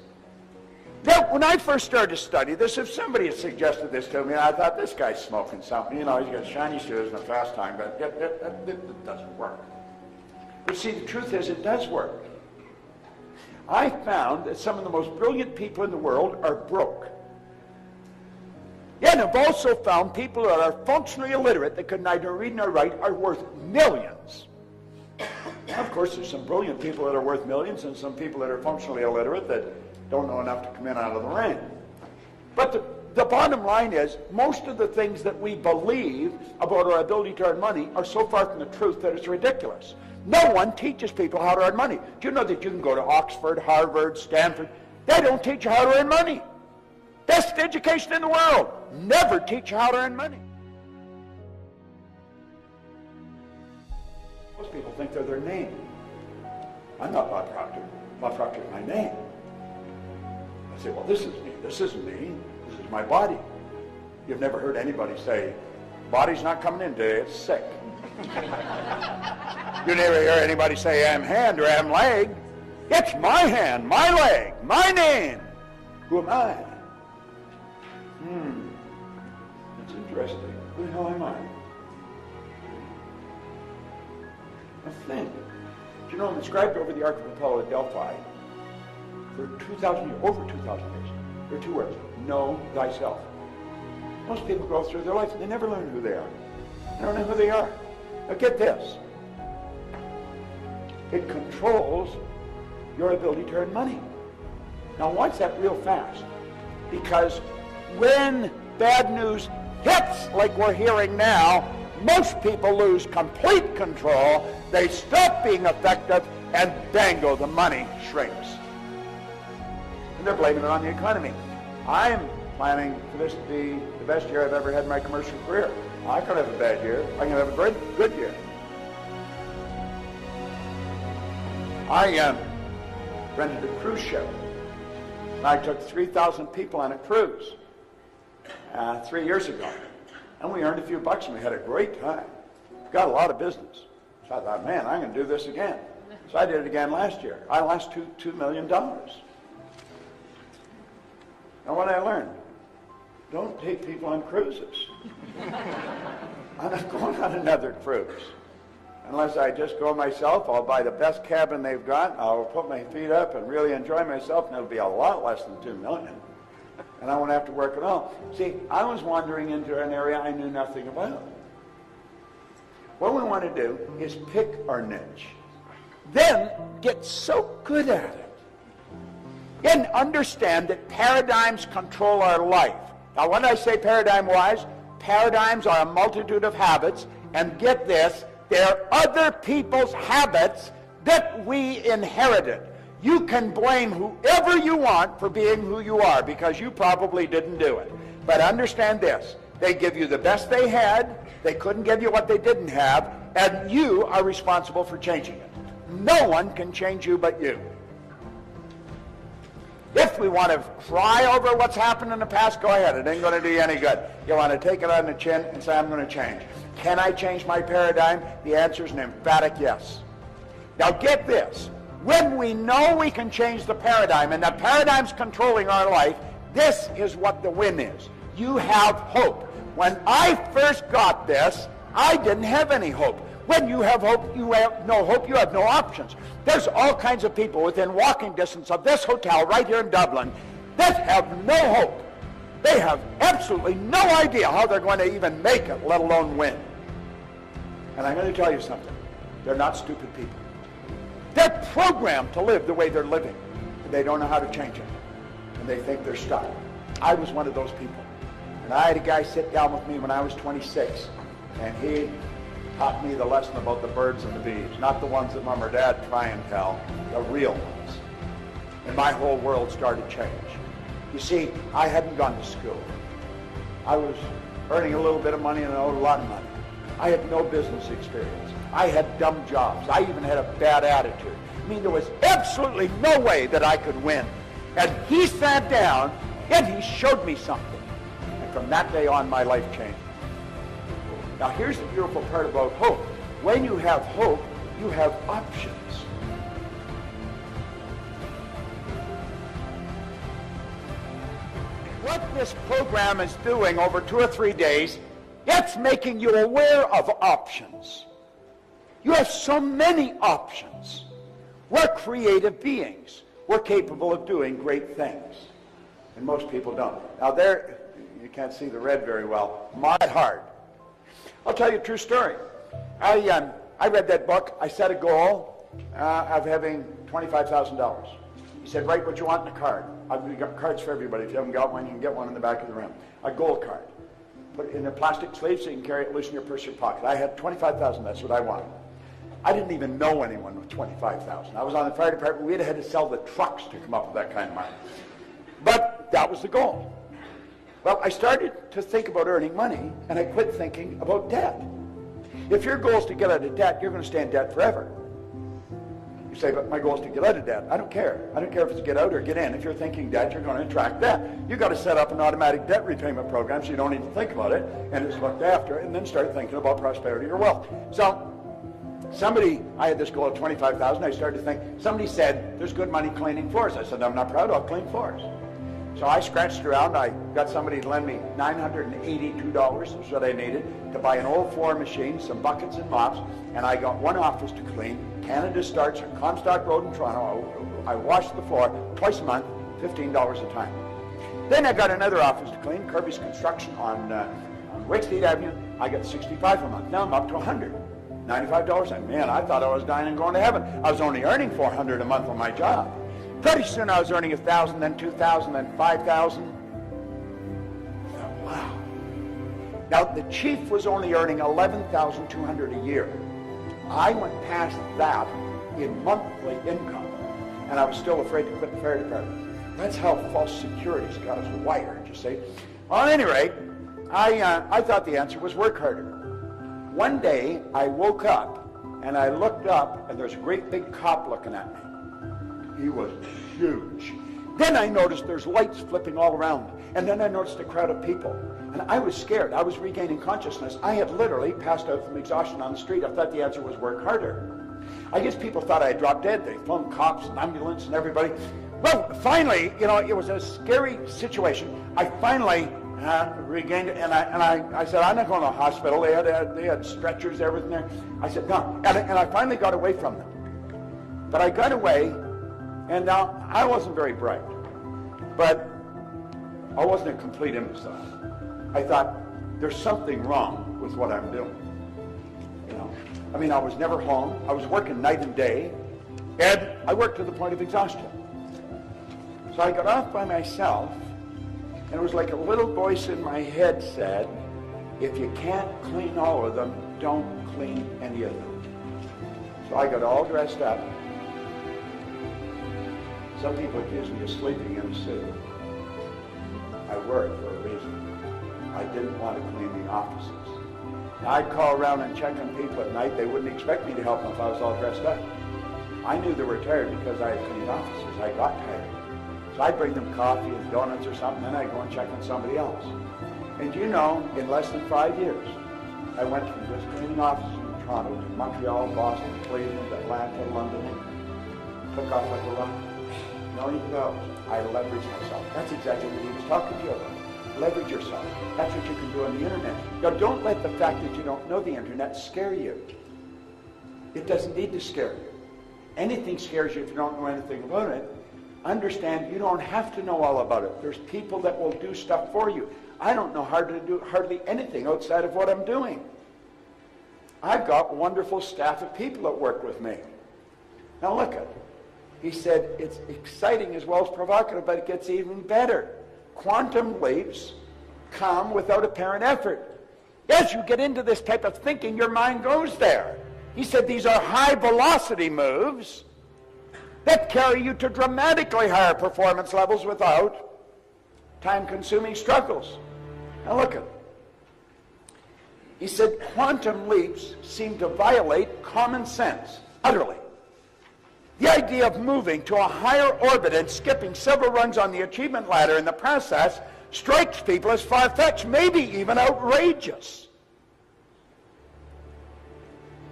Now, when I first started to study this, if somebody had suggested this to me, I thought, this guy's smoking something. You know, he's got shiny shoes and a fast time, but it doesn't work. But see, the truth is, it does work. I found that some of the most brilliant people in the world are broke. Yeah, and I've also found people that are functionally illiterate that could neither read nor write are worth millions. Now, of course, there's some brilliant people that are worth millions and some people that are functionally illiterate that don't know enough to come in out of the rain. But the bottom line is, most of the things that we believe about our ability to earn money are so far from the truth that it's ridiculous. No one teaches people how to earn money. Do you know that you can go to Oxford, Harvard, Stanford? They don't teach you how to earn money. Best education in the world. Never teach you how to earn money. Most people think they're their name. I'm not Bob Proctor. Bob Proctor is my name. I say, well, this is me. This isn't me. This is my body. You've never heard anybody say, body's not coming in today, it's sick. You never hear anybody say, I'm hand or I'm leg. It's my hand, my leg, my name. Who am I? That's interesting. Who the hell am I? Now think. Do you know, inscribed over the Ark of Apollo at Delphi, for 2,000 years, over 2,000 years, there are 2 words: know thyself. Most people go through their life and they never learn who they are. They don't know who they are. Now get this. It controls your ability to earn money. Now watch that real fast. Because when bad news hits like we're hearing now, most people lose complete control. They stop being effective, and bingo, the money shrinks. And they're blaming it on the economy. I'm planning for this to be the best year I've ever had in my commercial career. I could have a bad year. I can have a good year. I rented a cruise ship. And I took 3,000 people on a cruise 3 years ago. And we earned a few bucks and we had a great time. Got a lot of business. So I thought, man, I'm going to do this again. So I did it again last year. I lost $2 million. Now what I learned, don't take people on cruises. I'm not going on another cruise. Unless I just go myself, I'll buy the best cabin they've got, I'll put my feet up and really enjoy myself, and it'll be a lot less than $2 million. And I won't have to work at all. See, I was wandering into an area I knew nothing about. What we want to do is pick our niche. Then get so good at it. And understand that paradigms control our life. Now, when I say paradigm-wise, paradigms are a multitude of habits, and get this, they're other people's habits that we inherited. You can blame whoever you want for being who you are because you probably didn't do it. But understand this, they give you the best they had, they couldn't give you what they didn't have, and you are responsible for changing it. No one can change you but you. If we want to cry over what's happened in the past, go ahead. It ain't going to do you any good. You want to take it on the chin and say, I'm going to change. Can I change my paradigm? The answer is an emphatic yes. Now get this. When we know we can change the paradigm and the paradigm's controlling our life, this is what the win is. You have hope. When I first got this, I didn't have any hope. When you have hope, you have no hope, you have no options. There's all kinds of people within walking distance of this hotel right here in Dublin that have no hope. They have absolutely no idea how they're going to even make it, let alone win. And I'm going to tell you something. They're not stupid people. They're programmed to live the way they're living. And they don't know how to change it. And they think they're stuck. I was one of those people. And I had a guy sit down with me when I was 26. And he taught me the lesson about the birds and the bees. Not the ones that mom or dad try and tell. The real ones. And my whole world started to change. You see, I hadn't gone to school. I was earning a little bit of money and I owed a lot of money. I had no business experience. I had dumb jobs. I even had a bad attitude. I mean, there was absolutely no way that I could win. And he sat down and he showed me something. And from that day on, my life changed. Now, here's the beautiful part about hope. When you have hope, you have options. What this program is doing over 2 or 3 days, it's making you aware of options. You have so many options. We're creative beings. We're capable of doing great things. And most people don't. Now there, you can't see the red very well. My hard. I'll tell you a true story. I read that book. I set a goal of having $25,000. He said, write what you want in a card. I've got cards for everybody. If you haven't got one, you can get one in the back of the room. A gold card. Put it in a plastic sleeve so you can carry it loose in your purse or pocket. I had $25,000. That's what I wanted. I didn't even know anyone with $25,000. I was on the fire department. We had to sell the trucks to come up with that kind of money. But that was the goal. Well, I started to think about earning money, and I quit thinking about debt. If your goal is to get out of debt, you're going to stay in debt forever. You say, but my goal is to get out of debt. I don't care. I don't care if it's get out or get in. If you're thinking debt, you're going to attract debt. You've got to set up an automatic debt repayment program so you don't even think about it, and it's looked after, and then start thinking about prosperity or wealth. So I had this goal of $25,000. I started to think, somebody said, there's good money cleaning floors. I said, I'm not proud, I'll clean floors. So I scratched around. I got somebody to lend me $982, is what I needed, to buy an old floor machine, some buckets and mops, and I got one office to clean. Canada starts on Comstock Road in Toronto. I washed the floor twice a month, $15 a time. Then I got another office to clean, Kirby's Construction on Wakefield Avenue. I got $65 a month. Now I'm up to $100. $95. And man, I thought I was dying and going to heaven. I was only earning $400 a month on my job. Pretty soon I was earning $1,000, then $2,000, then $5,000. Wow. Now the chief was only earning $11,200 a year. I went past that in monthly income, and I was still afraid to quit the fire department. That's how false security's got us wired, you see. Well, at any rate, I thought the answer was work harder. One day, I woke up, and I looked up, and there's a great big cop looking at me. He was huge. Then I noticed there's lights flipping all around me. And then I noticed a crowd of people. And I was scared. I was regaining consciousness. I had literally passed out from exhaustion on the street. I thought the answer was work harder. I guess people thought I had dropped dead. They phoned cops and ambulance and everybody. Well, finally, it was a scary situation. I finally regained it, and I said, I'm not going to a hospital. They had stretchers, everything there. I said, no. And I finally got away from them. But I got away. And now, I wasn't very bright, but I wasn't a complete imbecile. I thought, there's something wrong with what I'm doing. I mean, I was never home. I was working night and day, and I worked to the point of exhaustion. So I got off by myself, and it was like a little voice in my head said, if you can't clean all of them, don't clean any of them. So I got all dressed up. Some people accuse me of sleeping in a suit. I wore it for a reason. I didn't want to clean the offices. Now, I'd call around and check on people at night. They wouldn't expect me to help them if I was all dressed up. I knew they were tired because I had cleaned offices. I got tired. So I'd bring them coffee and donuts or something, then I'd go and check on somebody else. And you know, in less than 5 years, I went from just cleaning offices in Toronto to Montreal, Boston, Cleveland, Atlanta, London, took off like a rocket. No need to go. I leveraged myself. That's exactly what he was talking to you about. Leverage yourself. That's what you can do on the internet. Now, don't let the fact that you don't know the internet scare you. It doesn't need to scare you. Anything scares you if you don't know anything about it. Understand you don't have to know all about it. There's people that will do stuff for you. I don't know how to do hardly anything outside of what I'm doing. I've got wonderful staff of people that work with me. Now look at it. He said it's exciting as well as provocative, but it gets even better. Quantum leaps come without apparent effort. As you get into this type of thinking, your mind goes there. He said these are high velocity moves that carry you to dramatically higher performance levels without time-consuming struggles. Now look at it. He said quantum leaps seem to violate common sense utterly. The idea of moving to a higher orbit and skipping several rungs on the achievement ladder in the process strikes people as far-fetched, maybe even outrageous.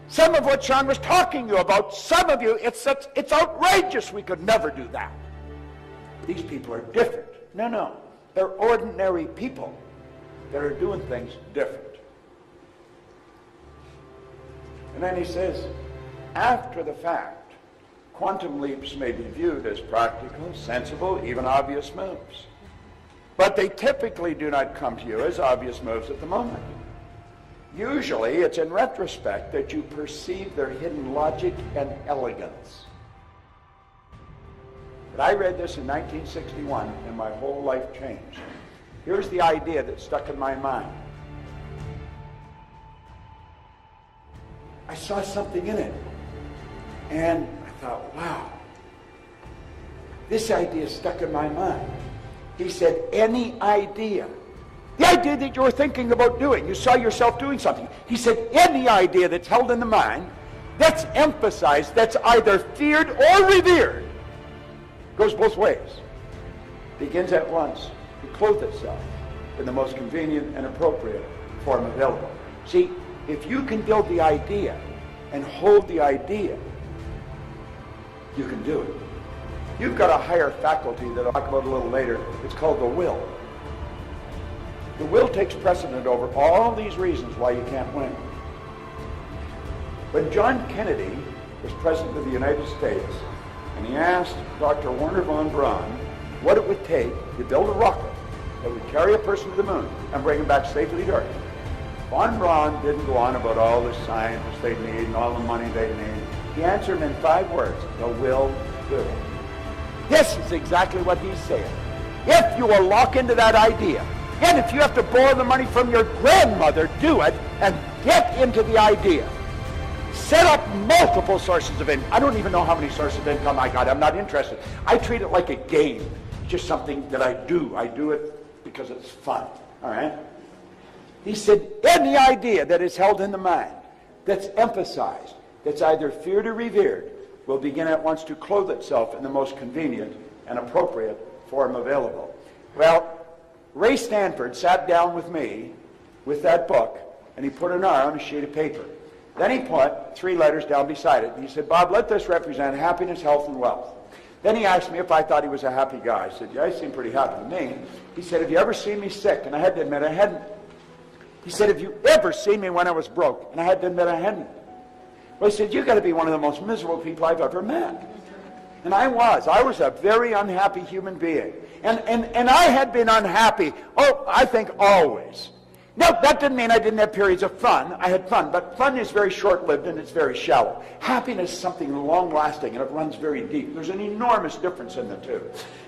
Some of what Sean was talking to you about, some of you, it's outrageous. We could never do that. These people are different. No. They're ordinary people that are doing things different. And then he says, after the fact, quantum leaps may be viewed as practical, sensible, even obvious moves. But they typically do not come to you as obvious moves at the moment. Usually, it's in retrospect that you perceive their hidden logic and elegance. But I read this in 1961, and my whole life changed. Here's the idea that stuck in my mind. I saw something in it, and I thought, wow, this idea stuck in my mind. He said, any idea. The idea that you were thinking about doing, you saw yourself doing something. He said, any idea that's held in the mind, that's emphasized, that's either feared or revered, goes both ways. Begins at once to clothe itself in the most convenient and appropriate form available. See, if you can build the idea and hold the idea, you can do it. You've got a higher faculty that I'll talk about a little later. It's called the will. The will takes precedent over all these reasons why you can't win. When John Kennedy was President of the United States, and he asked Dr. Wernher von Braun what it would take to build a rocket that would carry a person to the moon and bring him back safely to Earth, von Braun didn't go on about all the scientists they'd need and all the money they'd need. He answered him in 5 words, the will do it. This is exactly what he's saying. If you will lock into that idea, and if you have to borrow the money from your grandmother, do it, and get into the idea. Set up multiple sources of income. I don't even know how many sources of income I got. I'm not interested. I treat it like a game. It's just something that I do. I do it because it's fun. All right? He said, any idea that is held in the mind, that's emphasized, that's either feared or revered, will begin at once to clothe itself in the most convenient and appropriate form available. Well, Ray Stanford sat down with me with that book, and he put an R on a sheet of paper. Then he put 3 letters down beside it. He said, Bob, let this represent happiness, health, and wealth. Then he asked me if I thought he was a happy guy. I said, yeah, he seemed pretty happy to me. He said, have you ever seen me sick? And I had to admit I hadn't. He said, have you ever seen me when I was broke? And I had to admit I hadn't. Well, he said, you've got to be one of the most miserable people I've ever met. And I was a very unhappy human being. And I had been unhappy, I think always. Now, that didn't mean I didn't have periods of fun. I had fun, but fun is very short-lived and it's very shallow. Happiness is something long-lasting and it runs very deep. There's an enormous difference in the two.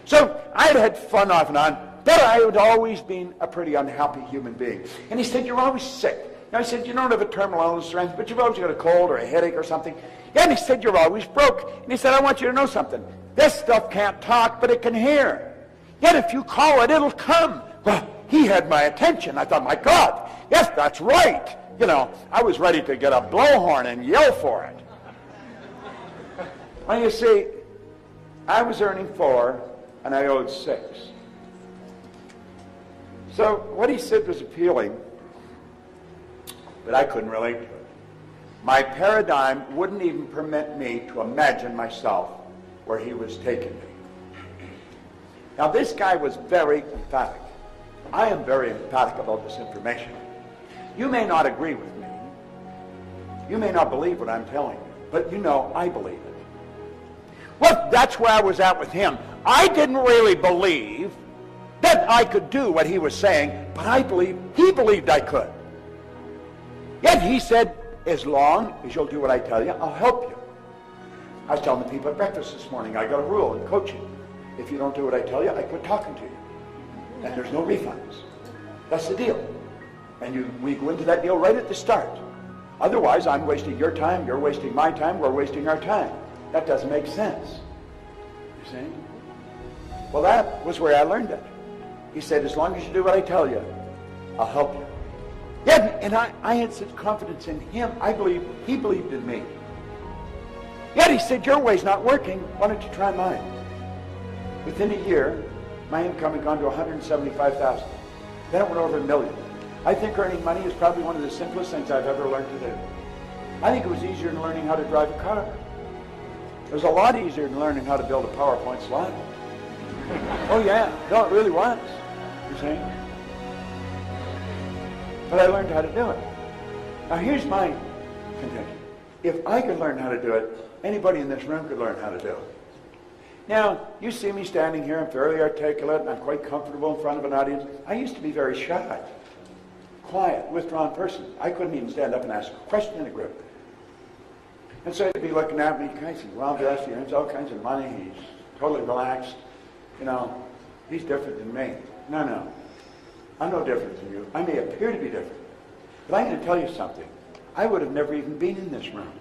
So I had fun off and on, but I had always been a pretty unhappy human being. And he said, you're always sick. Now, I said, you don't have a terminal illness or anything, but you've always got a cold or a headache or something. And he said, you're always broke. And he said, I want you to know something. This stuff can't talk, but it can hear. Yet if you call it, it'll come. Well, he had my attention. I thought, my God, yes, that's right. You know, I was ready to get a blowhorn and yell for it. Well, you see, I was earning 4 and I owed 6. So what he said was appealing, but I couldn't relate to it. My paradigm wouldn't even permit me to imagine myself where he was taking me. Now, this guy was very emphatic. I am very emphatic about this information. You may not agree with me. You may not believe what I'm telling you, but you know I believe it. Well, that's where I was at with him. I didn't really believe that I could do what he was saying, but I believed he believed I could. Yet he said, as long as you'll do what I tell you, I'll help you. I was telling the people at breakfast this morning, I got a rule in coaching. If you don't do what I tell you, I quit talking to you. And there's no refunds. That's the deal. And we go into that deal right at the start. Otherwise, I'm wasting your time, you're wasting my time, we're wasting our time. That doesn't make sense. You see? Well, that was where I learned it. He said, as long as you do what I tell you, I'll help you. Yeah, and I had such confidence in him. I believe he believed in me. Yet he said, your way's not working. Why don't you try mine? Within a year, my income had gone to $175,000. Then it went over $1 million. I think earning money is probably one of the simplest things I've ever learned to do. I think it was easier than learning how to drive a car. It was a lot easier than learning how to build a PowerPoint slide. Oh yeah, no, it really was. You see? But I learned how to do it. Now here's my contention. If I could learn how to do it, anybody in this room could learn how to do it. Now, you see me standing here, I'm fairly articulate, and I'm quite comfortable in front of an audience. I used to be very shy, quiet, withdrawn person. I couldn't even stand up and ask a question in a group. And so they'd be looking at me, kind of saying, well, bless you, he earns all kinds of money, he's totally relaxed, you know, he's different than me. No, I'm no different than you. I may appear to be different, but I'm going to tell you something. I would have never even been in this room.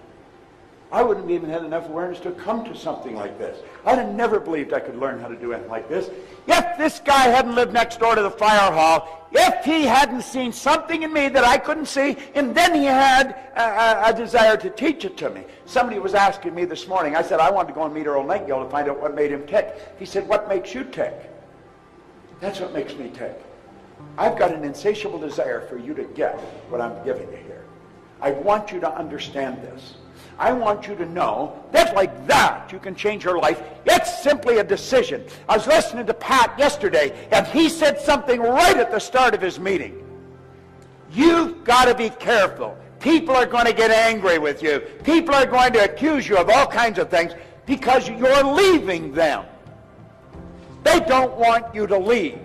I wouldn't have even had enough awareness to come to something like this. I'd have never believed I could learn how to do anything like this. If this guy hadn't lived next door to the fire hall, if he hadn't seen something in me that I couldn't see, and then he had a desire to teach it to me. Somebody was asking me this morning, I said, I wanted to go and meet Earl Nightingale to find out what made him tick. He said, what makes you tick? That's what makes me tick. I've got an insatiable desire for you to get what I'm giving you here. I want you to understand this. I want you to know that like that you can change your life. It's simply a decision. I was listening to Pat yesterday, and he said something right at the start of his meeting. You've got to be careful. People are going to get angry with you. People are going to accuse you of all kinds of things because you're leaving them. They don't want you to leave.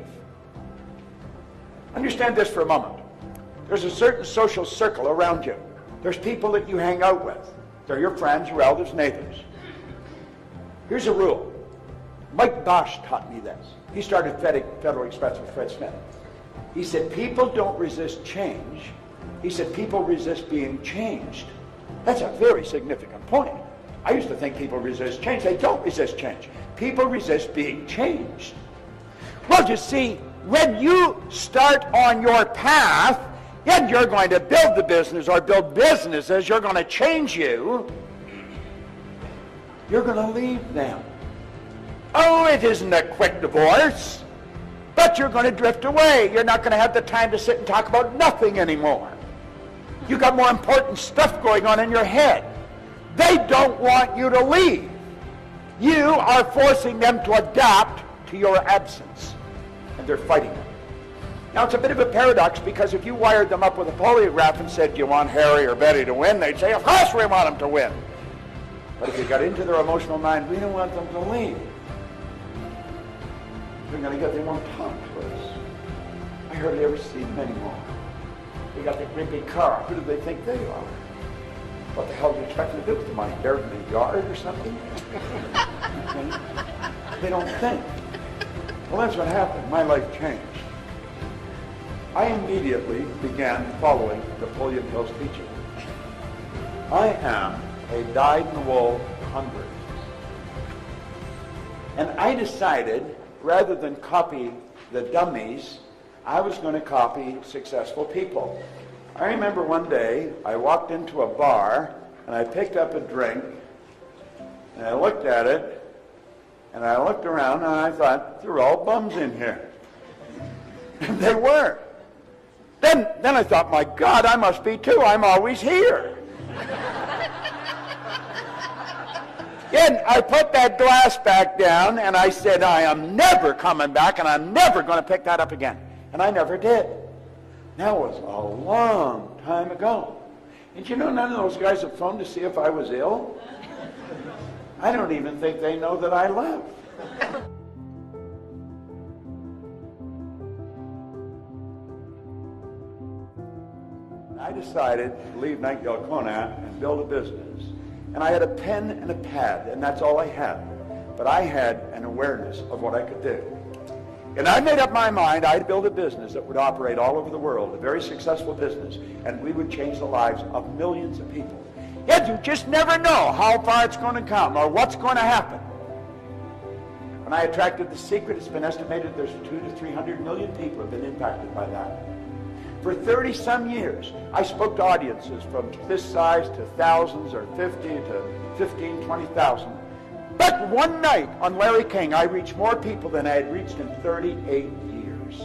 Understand this for a moment. There's a certain social circle around you. There's people that you hang out with. They're your friends, your relatives, neighbors. Here's a rule. Mike Bosch taught me this. He started Federal Express with Fred Smith. He said, people don't resist change. He said, people resist being changed. That's a very significant point. I used to think people resist change. They don't resist change. People resist being changed. Well, you see, when you start on your path, and you're going to build the business or build businesses, you're going to change you, you're going to leave them. Oh, it isn't a quick divorce, but you're going to drift away. You're not going to have the time to sit and talk about nothing anymore. You've got more important stuff going on in your head. They don't want you to leave. You are forcing them to adapt to your absence, and they're fighting it. Now, it's a bit of a paradox because if you wired them up with a polygraph and said, do you want Harry or Betty to win? They'd say, of course we want them to win. But if you got into their emotional mind, we don't want them to leave. They won't talk to us. I hardly ever see them anymore. They got that great big car. Who do they think they are? What the hell do you expect them to do with the money? Bury it in the yard or something? They don't think. Well, that's what happened. My life changed. I immediately began following Napoleon Hill's teaching. I am a dyed-in-the-wool convert. And I decided, rather than copy the dummies, I was going to copy successful people. I remember one day, I walked into a bar, and I picked up a drink, And I looked at it, and I looked around, and I thought, they're all bums in here. And they were. Then I thought, my God, I must be too. I'm always here. Then I put that glass back down, and I said, I am never coming back, and I'm never going to pick that up again. And I never did. That was a long time ago. And you know, none of those guys have phoned to see if I was ill. I don't even think they know that I left. I decided to leave Nightingale Conant and build a business. And I had a pen and a pad, and that's all I had. But I had an awareness of what I could do. And I made up my mind I'd build a business that would operate all over the world, a very successful business, and we would change the lives of millions of people. Yet you just never know how far it's going to come or what's going to happen. When I attracted The Secret, it's been estimated there's 200 to 300 million people have been impacted by that. For 30-some years, I spoke to audiences from this size to thousands or 50 to 15, 20,000. But one night on Larry King, I reached more people than I had reached in 38 years.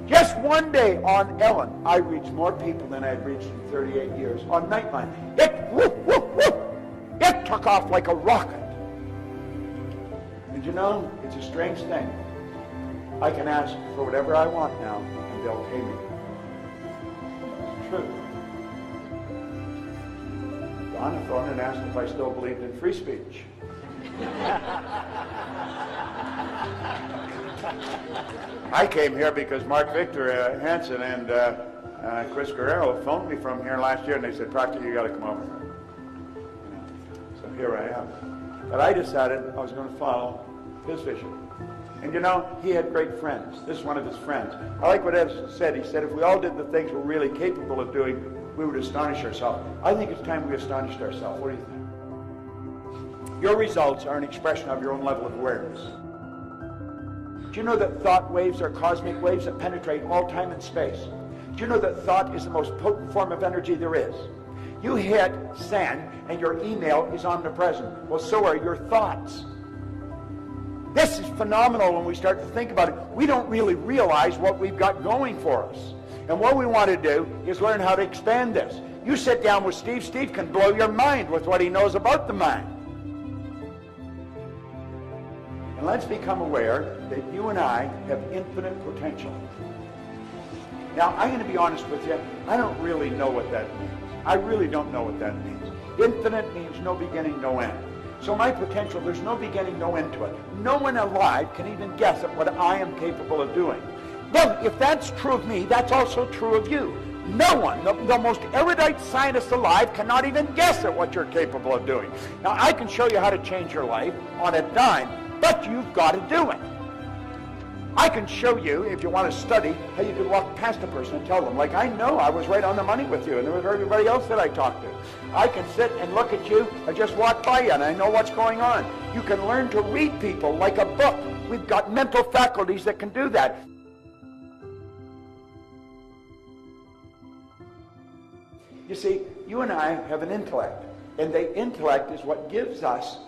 Just one day on Ellen, I reached more people than I had reached in 38 years. On Nightline, it took off like a rocket. And you know, it's a strange thing. I can ask for whatever I want now, and they'll pay me. It's true. Donna phoned and asked if I still believed in free speech. I came here because Mark Victor Hansen and Chris Guerrero phoned me from here last year, and they said, Proctor, you got to come over. So here I am. But I decided I was going to follow his vision. And you know, he had great friends. This is one of his friends. I like what Edison said. He said, if we all did the things we're really capable of doing, we would astonish ourselves. I think it's time we astonished ourselves. What do you think? Your results are an expression of your own level of awareness. Do you know that thought waves are cosmic waves that penetrate all time and space? Do you know that thought is the most potent form of energy there is? You hit send and your email is omnipresent. Well, so are your thoughts. This is phenomenal when we start to think about it. We don't really realize what we've got going for us. And what we want to do is learn how to expand this. You sit down with Steve. Steve can blow your mind with what he knows about the mind. And let's become aware that you and I have infinite potential. Now, I'm going to be honest with you. I don't really know what that means. I really don't know what that means. Infinite means no beginning, no end. So my potential, there's no beginning, no end to it. No one alive can even guess at what I am capable of doing. Well, if that's true of me, that's also true of you. No one, the most erudite scientist alive, cannot even guess at what you're capable of doing. Now, I can show you how to change your life on a dime, but you've got to do it. I can show you, if you want to study, how you could walk past a person and tell them, like, I know I was right on the money with you, and there was everybody else that I talked to. I can sit and look at you, I just walk by you, and I know what's going on. You can learn to read people like a book. We've got mental faculties that can do that. You see, you and I have an intellect, and the intellect is what gives us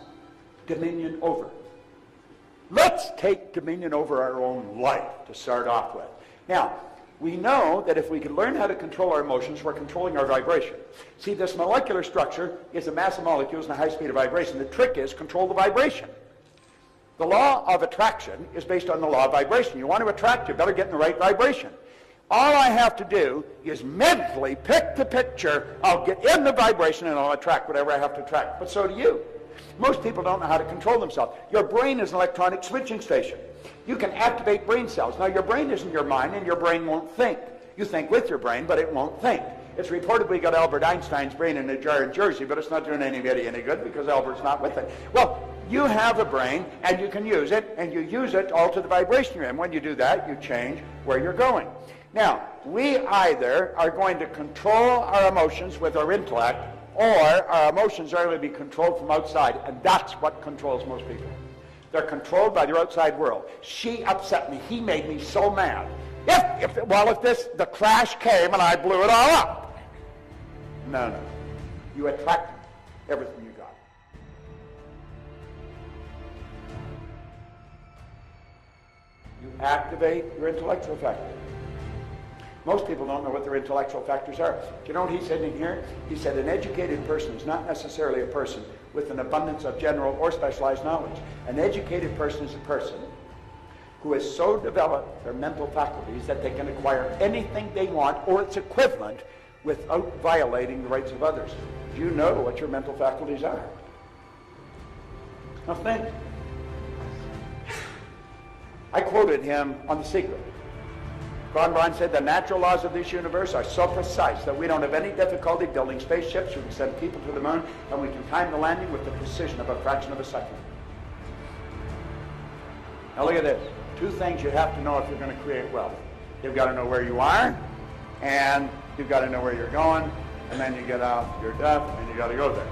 dominion over. Let's take dominion over our own life to start off with. Now, we know that if we can learn how to control our emotions, we're controlling our vibration. See, this molecular structure is a mass of molecules and a high speed of vibration. The trick is control the vibration. The law of attraction is based on the law of vibration. You want to attract, you better get in the right vibration. All I have to do is mentally pick the picture, I'll get in the vibration and I'll attract whatever I have to attract. But so do you. Most people don't know how to control themselves. Your brain is an electronic switching station. You can activate brain cells. Now, your brain isn't your mind, and your brain won't think. You think with your brain, but it won't think. It's reportedly got Albert Einstein's brain in a jar in Jersey, but it's not doing anybody any good because Albert's not with it. Well, you have a brain, and you can use it, and you use it to alter the vibration you're in. When you do that, you change where you're going. Now, we either are going to control our emotions with our intellect, or our emotions are going to be controlled from outside, and that's what controls most people. They're controlled by their outside world. She upset me. He made me so mad. If the crash came and I blew it all up. No. You attract everything you got. activate your intellectual factor. Most people don't know what their intellectual factors are. Do you know what he said in here? He said an educated person is not necessarily a person with an abundance of general or specialized knowledge. An educated person is a person who has so developed their mental faculties that they can acquire anything they want or its equivalent without violating the rights of others. Do you know what your mental faculties are? Now think. I quoted him on The Secret. Von Braun said the natural laws of this universe are so precise that we don't have any difficulty building spaceships. We can send people to the moon, and we can time the landing with the precision of a fraction of a second. Now look at this. Two things you have to know if you're going to create wealth. You've got to know where you are, and you've got to know where you're going, and then you get off your duff, and you got to go there.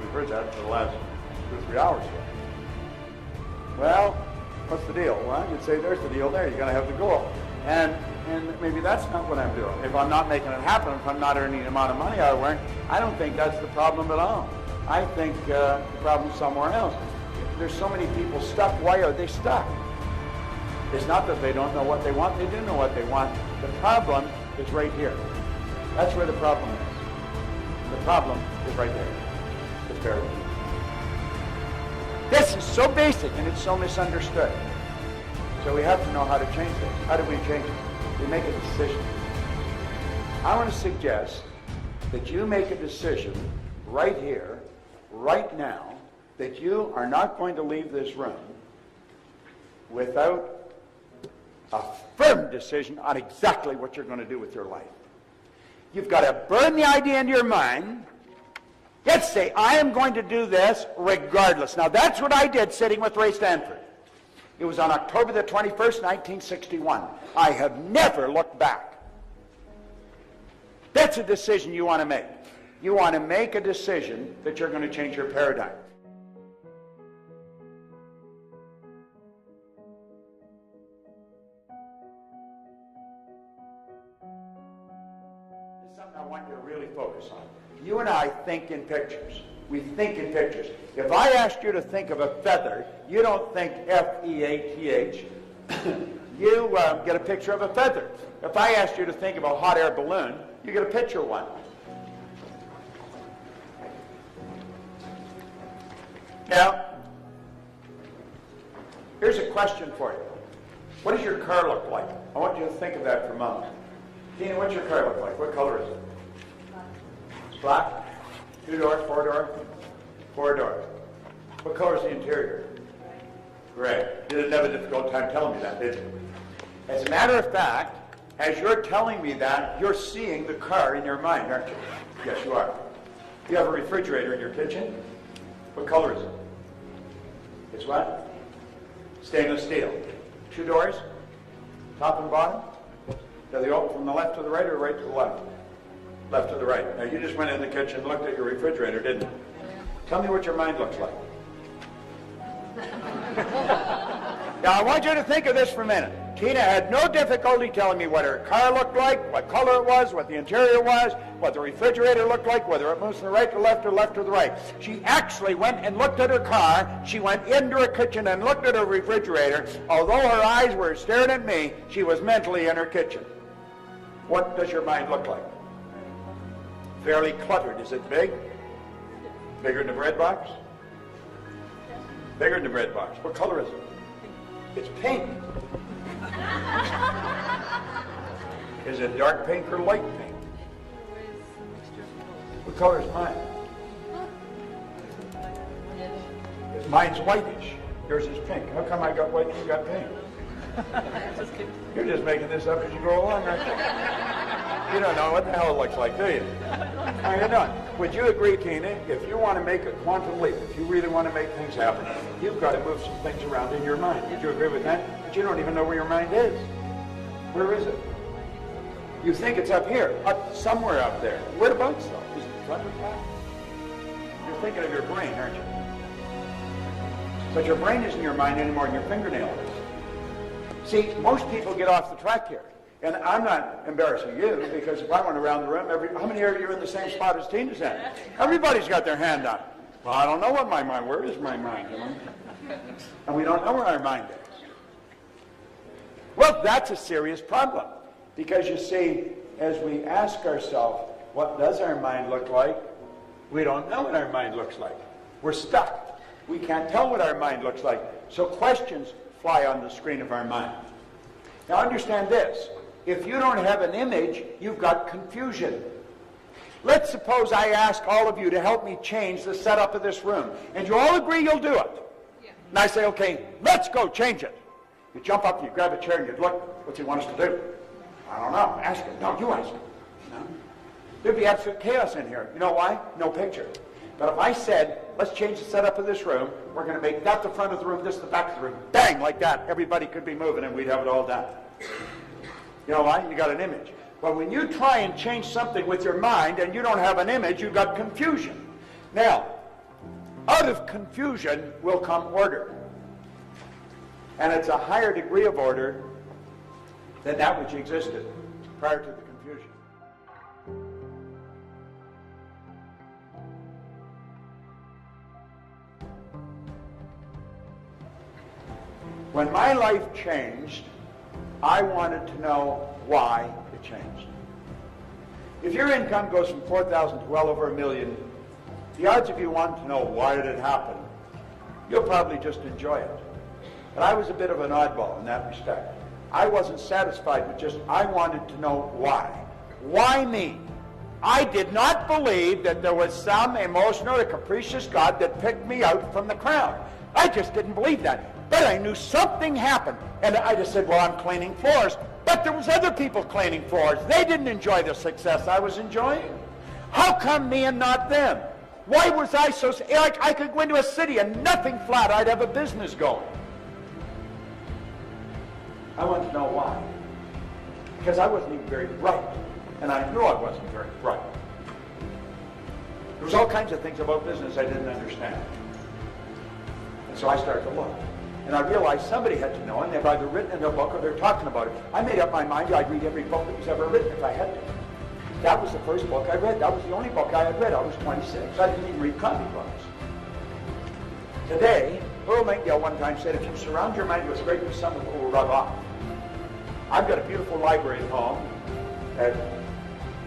We've heard that for the last 2 or 3 hours here. Well, what's the deal? Well, you'd say there's the deal there. You're going to have to go. And maybe that's not what I'm doing. If I'm not making it happen, if I'm not earning the amount of money I earn, I don't think that's the problem at all. I think the problem's somewhere else. There's so many people stuck. Why are they stuck? It's not that they don't know what they want. They do know what they want. The problem is right here. That's where the problem is. The problem is right there. It's buried. This is so basic and it's so misunderstood. So we have to know how to change this. How do we change it? We make a decision. I want to suggest that you make a decision right here, right now, that you are not going to leave this room without a firm decision on exactly what you're going to do with your life. You've got to burn the idea into your mind. Let's say, I am going to do this regardless. Now, that's what I did sitting with Ray Stanford. It was on October the 21st, 1961. I have never looked back. That's a decision you want to make. You want to make a decision that you're going to change your paradigm. It's something I want you to really focus on. You and I think in pictures. We think in pictures. If I asked you to think of a feather, you don't think F-E-A-T-H. You get a picture of a feather. If I asked you to think of a hot air balloon, you get a picture of one. Now, here's a question for you. What does your car look like? I want you to think of that for a moment. Tina, what's your car look like? What color is it? It's black? 2-door, 4-door? 4-door. What color is the interior? Gray. You didn't have a difficult time telling me that, did you? As a matter of fact, as you're telling me that, you're seeing the car in your mind, aren't you? Yes, you are. You have a refrigerator in your kitchen. What color is it? It's what? Stainless steel. 2 doors? Top and bottom? Do they open from the left to the right or right to the left? Left to the right. Now, you just went in the kitchen and looked at your refrigerator, didn't you? Tell me what your mind looks like. Now, I want you to think of this for a minute. Tina had no difficulty telling me what her car looked like, what color it was, what the interior was, what the refrigerator looked like, whether it moves from the right to left or left to the right. She actually went and looked at her car. She went into her kitchen and looked at her refrigerator. Although her eyes were staring at me, she was mentally in her kitchen. What does your mind look like? Fairly cluttered. Is it big? Bigger than the bread box? Bigger than the bread box. What color is it? It's pink. Is it dark pink or light pink? What color is mine? Mine's whitish. Yours is pink. How come I got white and you got pink? You're just making this up as you go along, aren't you? You don't know what the hell it looks like, do you? How you doing? Would you agree, Tina, if you want to make a quantum leap, if you really want to make things happen, you've got to move some things around in your mind. Would you agree with that? But you don't even know where your mind is. Where is it? You think it's up here, up somewhere up there. Whereabouts, though? Is it front or back? You're thinking of your brain, aren't you? But your brain isn't your mind anymore than your fingernail is. See, most people get off the track here. And I'm not embarrassing you, because if I went around the room, how many of you are in the same spot as Tina's at? Everybody's got their hand up. Well, I don't know what my mind, where is my mind? You know? And we don't know where our mind is. Well, that's a serious problem. Because you see, as we ask ourselves, what does our mind look like? We don't know what our mind looks like. We're stuck. We can't tell what our mind looks like. So questions fly on the screen of our mind. Now understand this. If you don't have an image, you've got confusion. Let's suppose I ask all of you to help me change the setup of this room. And you all agree you'll do it. Yeah. And I say, okay, let's go change it. You jump up, you grab a chair, and you look, what's he want us to do? I don't know. Ask him. No, you ask him. No? There'd be absolute chaos in here. You know why? No picture. But if I said, let's change the setup of this room, we're going to make that the front of the room, this the back of the room, bang, like that, everybody could be moving and we'd have it all done. You know why? You got an image. But when you try and change something with your mind and you don't have an image, you've got confusion. Now, out of confusion will come order. And it's a higher degree of order than that which existed prior to the confusion. When my life changed, I wanted to know why it changed. If your income goes from 4,000 to well over $1 million, the odds of you wanting to know why did it happen, you'll probably just enjoy it. But I was a bit of an oddball in that respect. I wasn't satisfied with just, I wanted to know why. Why me? I did not believe that there was some emotional or capricious God that picked me out from the crowd. I just didn't believe that. But I knew something happened. And I just said, well, I'm cleaning floors. But there was other people cleaning floors. They didn't enjoy the success I was enjoying. How come me and not them? Why was I so... Like I could go into a city and nothing flat. I'd have a business going. I wanted to know why. Because I wasn't even very bright. And I knew I wasn't very bright. There was all kinds of things about business I didn't understand. And so I started to look. And I realized somebody had to know, and they've either written in a book or they're talking about it. I made up my mind I'd read every book that was ever written if I had to. That was the first book I read. That was the only book I had read. I was 26. I didn't even read comic books. Today, Earl Nightingale one time said, if you surround your mind with greatness, someone will rub off. I've got a beautiful library at home, and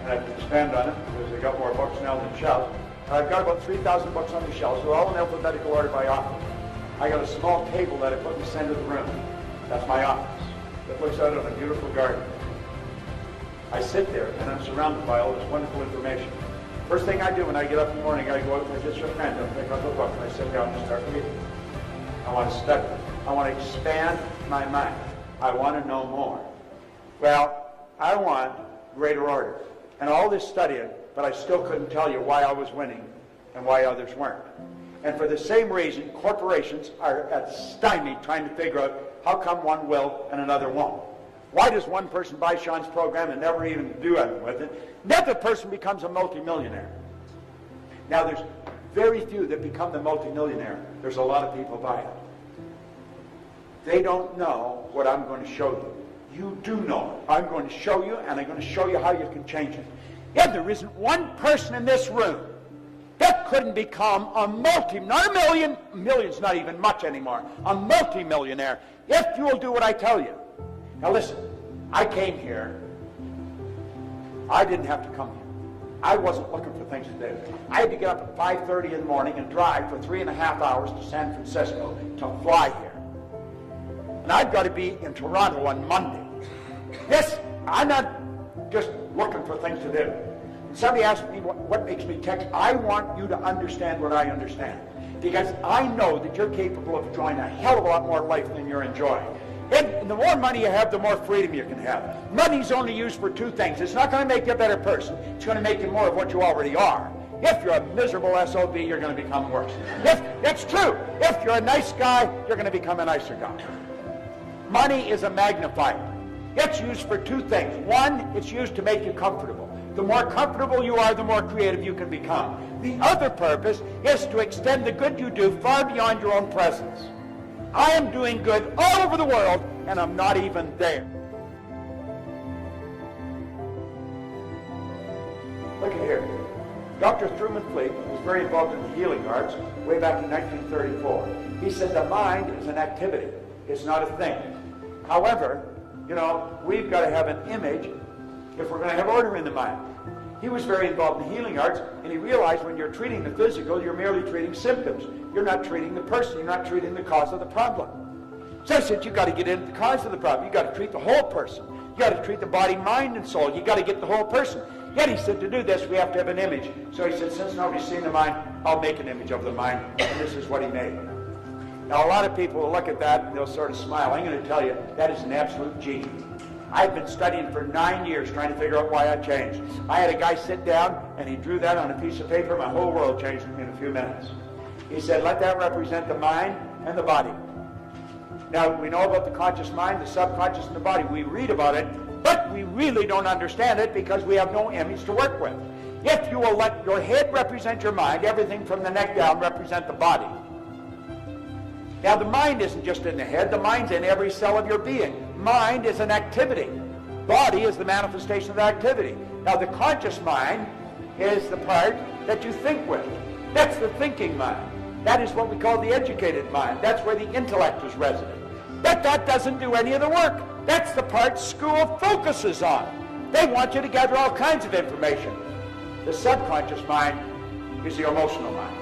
I can expand on it because I've got more books now than shelves. And I've got about 3,000 books on the shelves. They're all in alphabetical order by author. I got a small table that I put in the center of the room. That's my office. That looks out on a beautiful garden. I sit there and I'm surrounded by all this wonderful information. First thing I do when I get up in the morning, I go out and I just random, pick up a book, and I sit down and start reading. I want to study. I want to expand my mind. I want to know more. Well, I want greater order. And all this studying, but I still couldn't tell you why I was winning and why others weren't. And for the same reason, corporations are at stymied trying to figure out how come one will and another won't. Why does one person buy Sean's program and never even do anything with it? Another person becomes a multimillionaire. Now, there's very few that become the multimillionaire. There's a lot of people buy it. They don't know what I'm going to show you. You do know it. I'm going to show you, and I'm going to show you how you can change it. Yeah, there isn't one person in this room that couldn't become not a million, million's not even much anymore, a multimillionaire, if you will do what I tell you. Now listen, I came here, I didn't have to come here. I wasn't looking for things to do. I had to get up at 5:30 in the morning and drive for 3.5 hours to San Francisco to fly here. And I've got to be in Toronto on Monday. Yes, I'm not just looking for things to do. Somebody asked me what makes me text. I want you to understand what I understand. Because I know that you're capable of enjoying a hell of a lot more life than you're enjoying. And the more money you have, the more freedom you can have. Money's only used for two things. It's not going to make you a better person. It's going to make you more of what you already are. If you're a miserable SOB, you're going to become worse. It's true. If you're a nice guy, you're going to become a nicer guy. Money is a magnifier. It's used for two things. One, it's used to make you comfortable. The more comfortable you are, the more creative you can become. The other purpose is to extend the good you do far beyond your own presence. I am doing good all over the world, and I'm not even there. Look at here. Dr. Truman Fleet was very involved in the healing arts way back in 1934. He said the mind is an activity. It's not a thing. However, You know, we've got to have an image if we're going to have order in the mind. He was very involved in the healing arts, and he realized when you're treating the physical, you're merely treating symptoms. You're not treating the person. You're not treating the cause of the problem. So I said, you got to get into the cause of the problem. You got to treat the whole person. You got to treat the body, mind, and soul. You got to get the whole person. Yet he said, to do this, we have to have an image. So he said, since nobody's seen the mind, I'll make an image of the mind. And this is what he made. Now, a lot of people will look at that and they'll sort of smile. I'm going to tell you, that is an absolute genius. I've been studying for 9 years trying to figure out why I changed. I had a guy sit down and he drew that on a piece of paper. My whole world changed in a few minutes. He said, let that represent the mind and the body. Now, we know about the conscious mind, the subconscious, and the body. We read about it, but we really don't understand it because we have no image to work with. If you will let your head represent your mind, everything from the neck down represent the body. Now, the mind isn't just in the head. The mind's in every cell of your being. Mind is an activity. Body is the manifestation of the activity. Now, the conscious mind is the part that you think with. That's the thinking mind. That is what we call the educated mind. That's where the intellect is resident. But that doesn't do any of the work. That's the part school focuses on. They want you to gather all kinds of information. The subconscious mind is the emotional mind.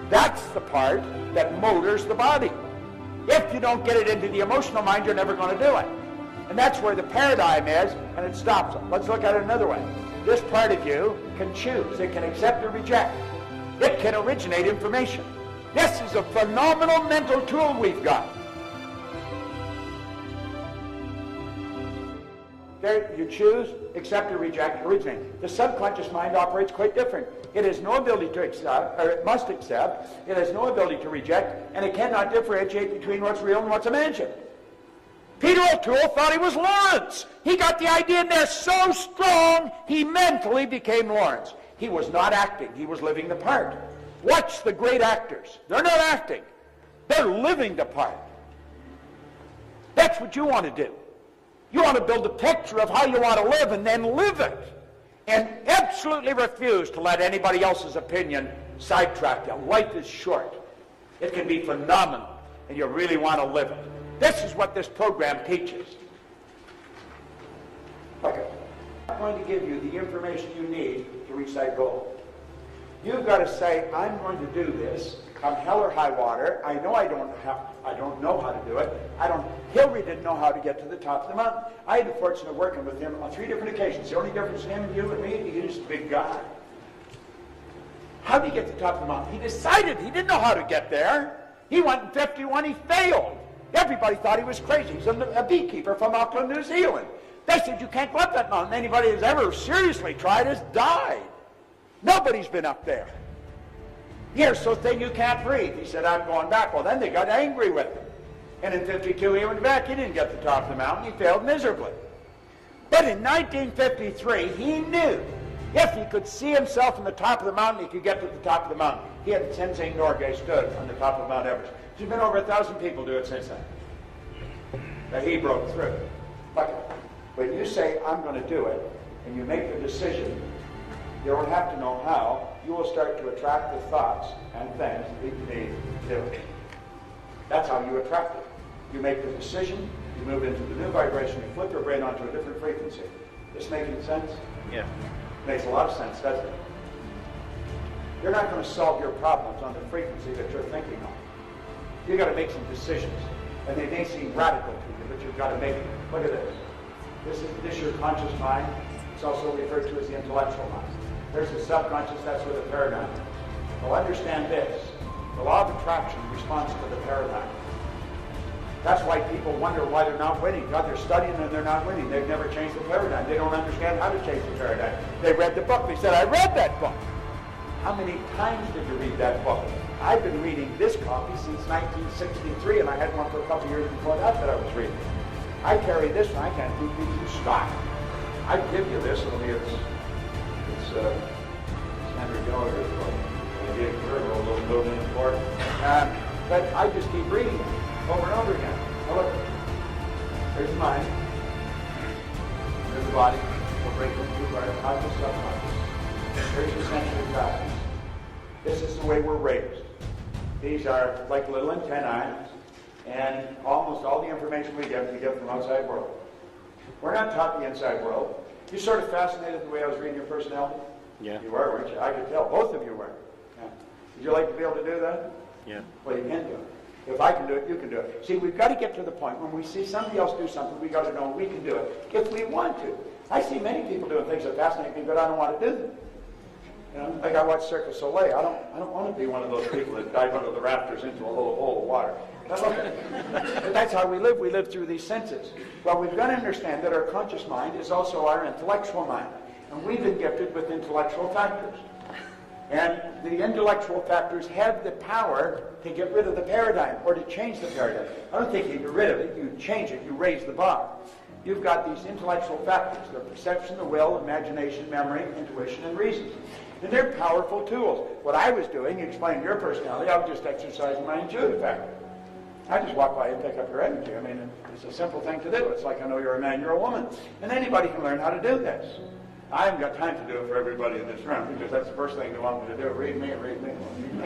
That's the part that motors the body. If you don't get it into the emotional mind, you're never going to do it. And that's where the paradigm is, and it stops it. Let's look at it another way. This part of you can choose. It can accept or reject. It can originate information. This is a phenomenal mental tool we've got. There, you choose, accept or reject, originate. The subconscious mind operates quite different. It has no ability to accept, or it must accept. It has no ability to reject, and it cannot differentiate between what's real and what's imagined. Peter O'Toole thought he was Lawrence. He got the idea in there so strong, he mentally became Lawrence. He was not acting. He was living the part. Watch the great actors. They're not acting. They're living the part. That's what you want to do. You want to build a picture of how you want to live and then live it. And absolutely refuse to let anybody else's opinion sidetrack you. Life is short. It can be phenomenal, and you really want to live it. This is what this program teaches. Okay. I'm going to give you the information you need to reach that goal. You've got to say, I'm going to do this, come hell or high water. I know I don't know how to do it. Hillary didn't know how to get to the top of the mountain. I had the fortune of working with him on 3 different occasions. The only difference in him and you and me, he's a big guy. How did he get to the top of the mountain? He decided he didn't know how to get there. He went in 51, he failed. Everybody thought he was crazy. He's a beekeeper from Auckland, New Zealand. They said, you can't go up that mountain. Anybody who's ever seriously tried has died. Nobody's been up there. You're so thin you can't breathe. He said, I'm going back. Well, then they got angry with him. And in 52, he went back. He didn't get to the top of the mountain. He failed miserably. But in 1953, he knew if he could see himself on the top of the mountain, he could get to the top of the mountain. He had Tenzing Norgay stood on the top of Mount Everest. There's been over 1,000 people do it since then. But he broke through. But when you say, I'm going to do it, and you make the decision, you don't have to know how, you will start to attract the thoughts and things that you need to do it. That's how you attract it. You make the decision, you move into the new vibration, you flip your brain onto a different frequency. This making sense? Yeah. Makes a lot of sense, doesn't it? You're not going to solve your problems on the frequency that you're thinking on. You've got to make some decisions. And they may seem radical to you, but you've got to make them. Look at this. This is your conscious mind. It's also referred to as the intellectual mind. There's the subconscious, that's where the paradigm is. Well, understand this. The law of attraction responds to the paradigm. That's why people wonder why they're not winning. God, they're studying and they're not winning. They've never changed the paradigm. They don't understand how to change the paradigm. They read the book. They said, I read that book. How many times did you read that book? I've been reading this copy since 1963, and I had one for a couple years before that I was reading. I carry this one. I can't keep these in stock. I'd give you this, only it's $100 book. I gave her a little building for it. But I just keep reading it over and over again. Now look, there's the mind. There's the body. We'll break them two parts, conscious, subconscious. There's the sensory factors. This is the way we're raised. These are like little antennae, and almost all the information information we get from outside world. We're not taught the inside world. You sort of fascinated the way I was reading your personality? Yeah. You were, weren't you? I could tell. Both of you were. Yeah. Would you like to be able to do that? Yeah. Well, you can do it. If I can do it, you can do it. See, we've got to get to the point when we see somebody else do something, we've got to know we can do it if we want to. I see many people doing things that fascinate me, but I don't want to do them. You know, like I watch Cirque du Soleil. I don't want to be one of those people that dive under the rafters into a little hole of water. But that's how we live. We live through these senses. Well, we've got to understand that our conscious mind is also our intellectual mind. And we've been gifted with intellectual factors. And the intellectual factors have the power to get rid of the paradigm or to change the paradigm. I don't think you get rid of it. You change it. You raise the bar. You've got these intellectual factors. They're perception, the will, imagination, memory, intuition, and reason. And they're powerful tools. What I was doing, you explained your personality, I was just exercising my intuitive factor. I just walk by and pick up your energy. I mean, it's a simple thing to do. It's like I know you're a man, you're a woman. And anybody can learn how to do this. I haven't got time to do it for everybody in this room because that's the first thing they want me to do. Read me, read me.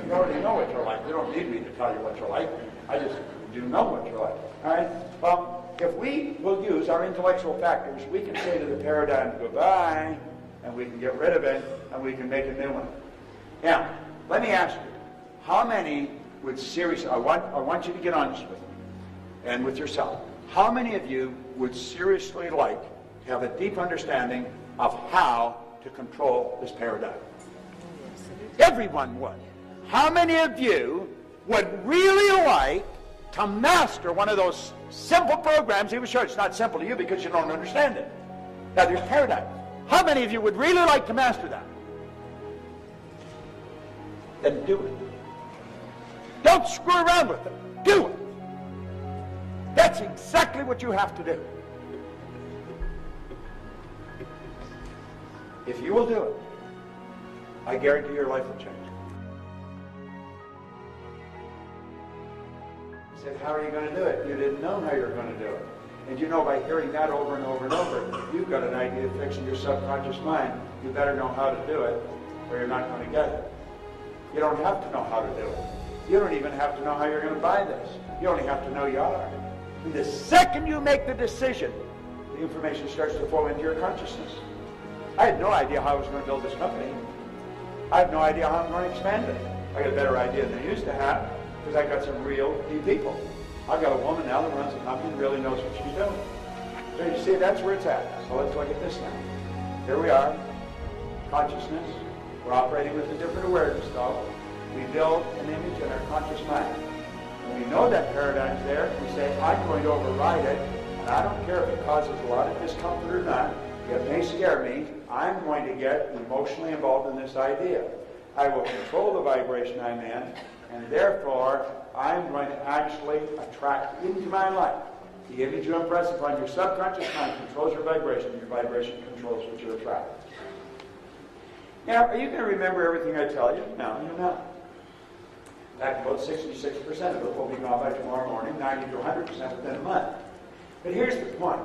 You already know what you're like. You don't need me to tell you what you're like. I just do know what you're like. All right? Well, if we will use our intellectual factors, we can say to the paradigm goodbye, and we can get rid of it, and we can make a new one. Now, let me ask you, how many would seriously, I want you to get honest with me and with yourself. How many of you would seriously like to have a deep understanding of how to control this paradigm? Everyone would. How many of you would really like to master one of those simple programs? Even sure it's not simple to you because you don't understand it. Now there's paradigm. How many of you would really like to master that? Then do it. Don't screw around with it. Do it. That's exactly what you have to do. If you will do it, I guarantee your life will change. He said, how are you going to do it? You didn't know how you were going to do it. And you know, by hearing that over and over and over, you've got an idea of fixing your subconscious mind. You better know how to do it, or you're not going to get it. You don't have to know how to do it. You don't even have to know how you're going to buy this. You only have to know you are. And the second you make the decision, the information starts to flow into your consciousness. I had no idea how I was going to build this company. I have no idea how I'm going to expand it. I got a better idea than I used to have because I got some real key people. I've got a woman now that runs a company and really knows what she's doing. So you see, that's where it's at. So let's look at this now. Here we are, consciousness. We're operating with a different awareness, though. We build an image in our conscious mind. When we know that paradigm's there, we say, I'm going to override it, and I don't care if it causes a lot of discomfort or not. It may scare me. I'm going to get emotionally involved in this idea. I will control the vibration I'm in, and therefore, I'm going to actually attract into my life. The image you impress upon your subconscious mind controls your vibration. Your vibration controls what you attract. Now, are you going to remember everything I tell you? No, you're not. In fact, about 66% of it will be gone by tomorrow morning, 90 to 100% within a month. But here's the point.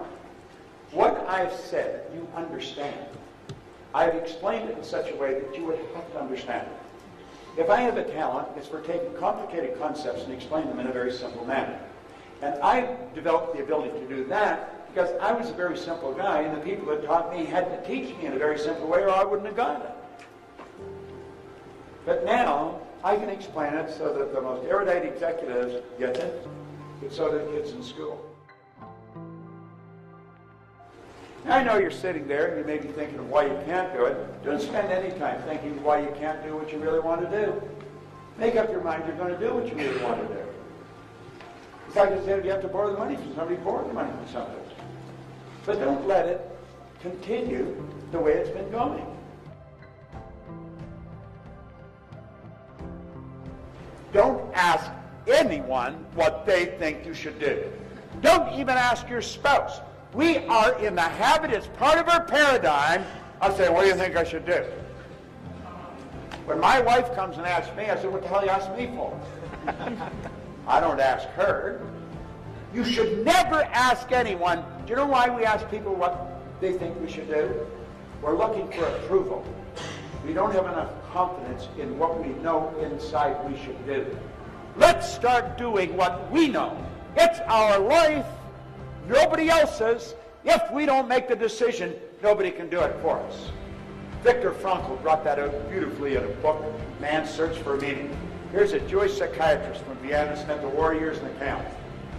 What I've said, you understand. I've explained it in such a way that you would have to understand it. If I have a talent, it's for taking complicated concepts and explaining them in a very simple manner. And I developed the ability to do that because I was a very simple guy, and the people that taught me had to teach me in a very simple way, or I wouldn't have got it. But now, I can explain it so that the most erudite executives get it, but so do kids in school. Now, I know you're sitting there and you may be thinking of why you can't do it. Don't spend any time thinking why you can't do what you really want to do. Make up your mind you're going to do what you really want to do. It's like I said, if you have to borrow the money from somebody, borrow the money from somebody. But don't let it continue the way it's been going. Don't ask anyone what they think you should do. Don't even ask your spouse. We are in the habit, it's part of our paradigm, of saying, what do you think I should do? When my wife comes and asks me, I say, what the hell you ask me for? I don't ask her. You should never ask anyone. Do you know why we ask people what they think we should do? We're looking for approval. We don't have enough confidence in what we know inside we should do. Let's start doing what we know. It's our life. Nobody else says, if we don't make the decision, nobody can do it for us. Viktor Frankl brought that out beautifully in a book, Man's Search for Meaning. Here's a Jewish psychiatrist from Vienna, spent the war years in the camp.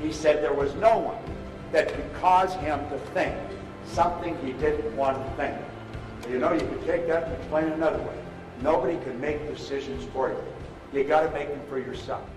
He said there was no one that could cause him to think something he didn't want to think. You know, you could take that and explain it another way. Nobody can make decisions for you. You got to make them for yourself.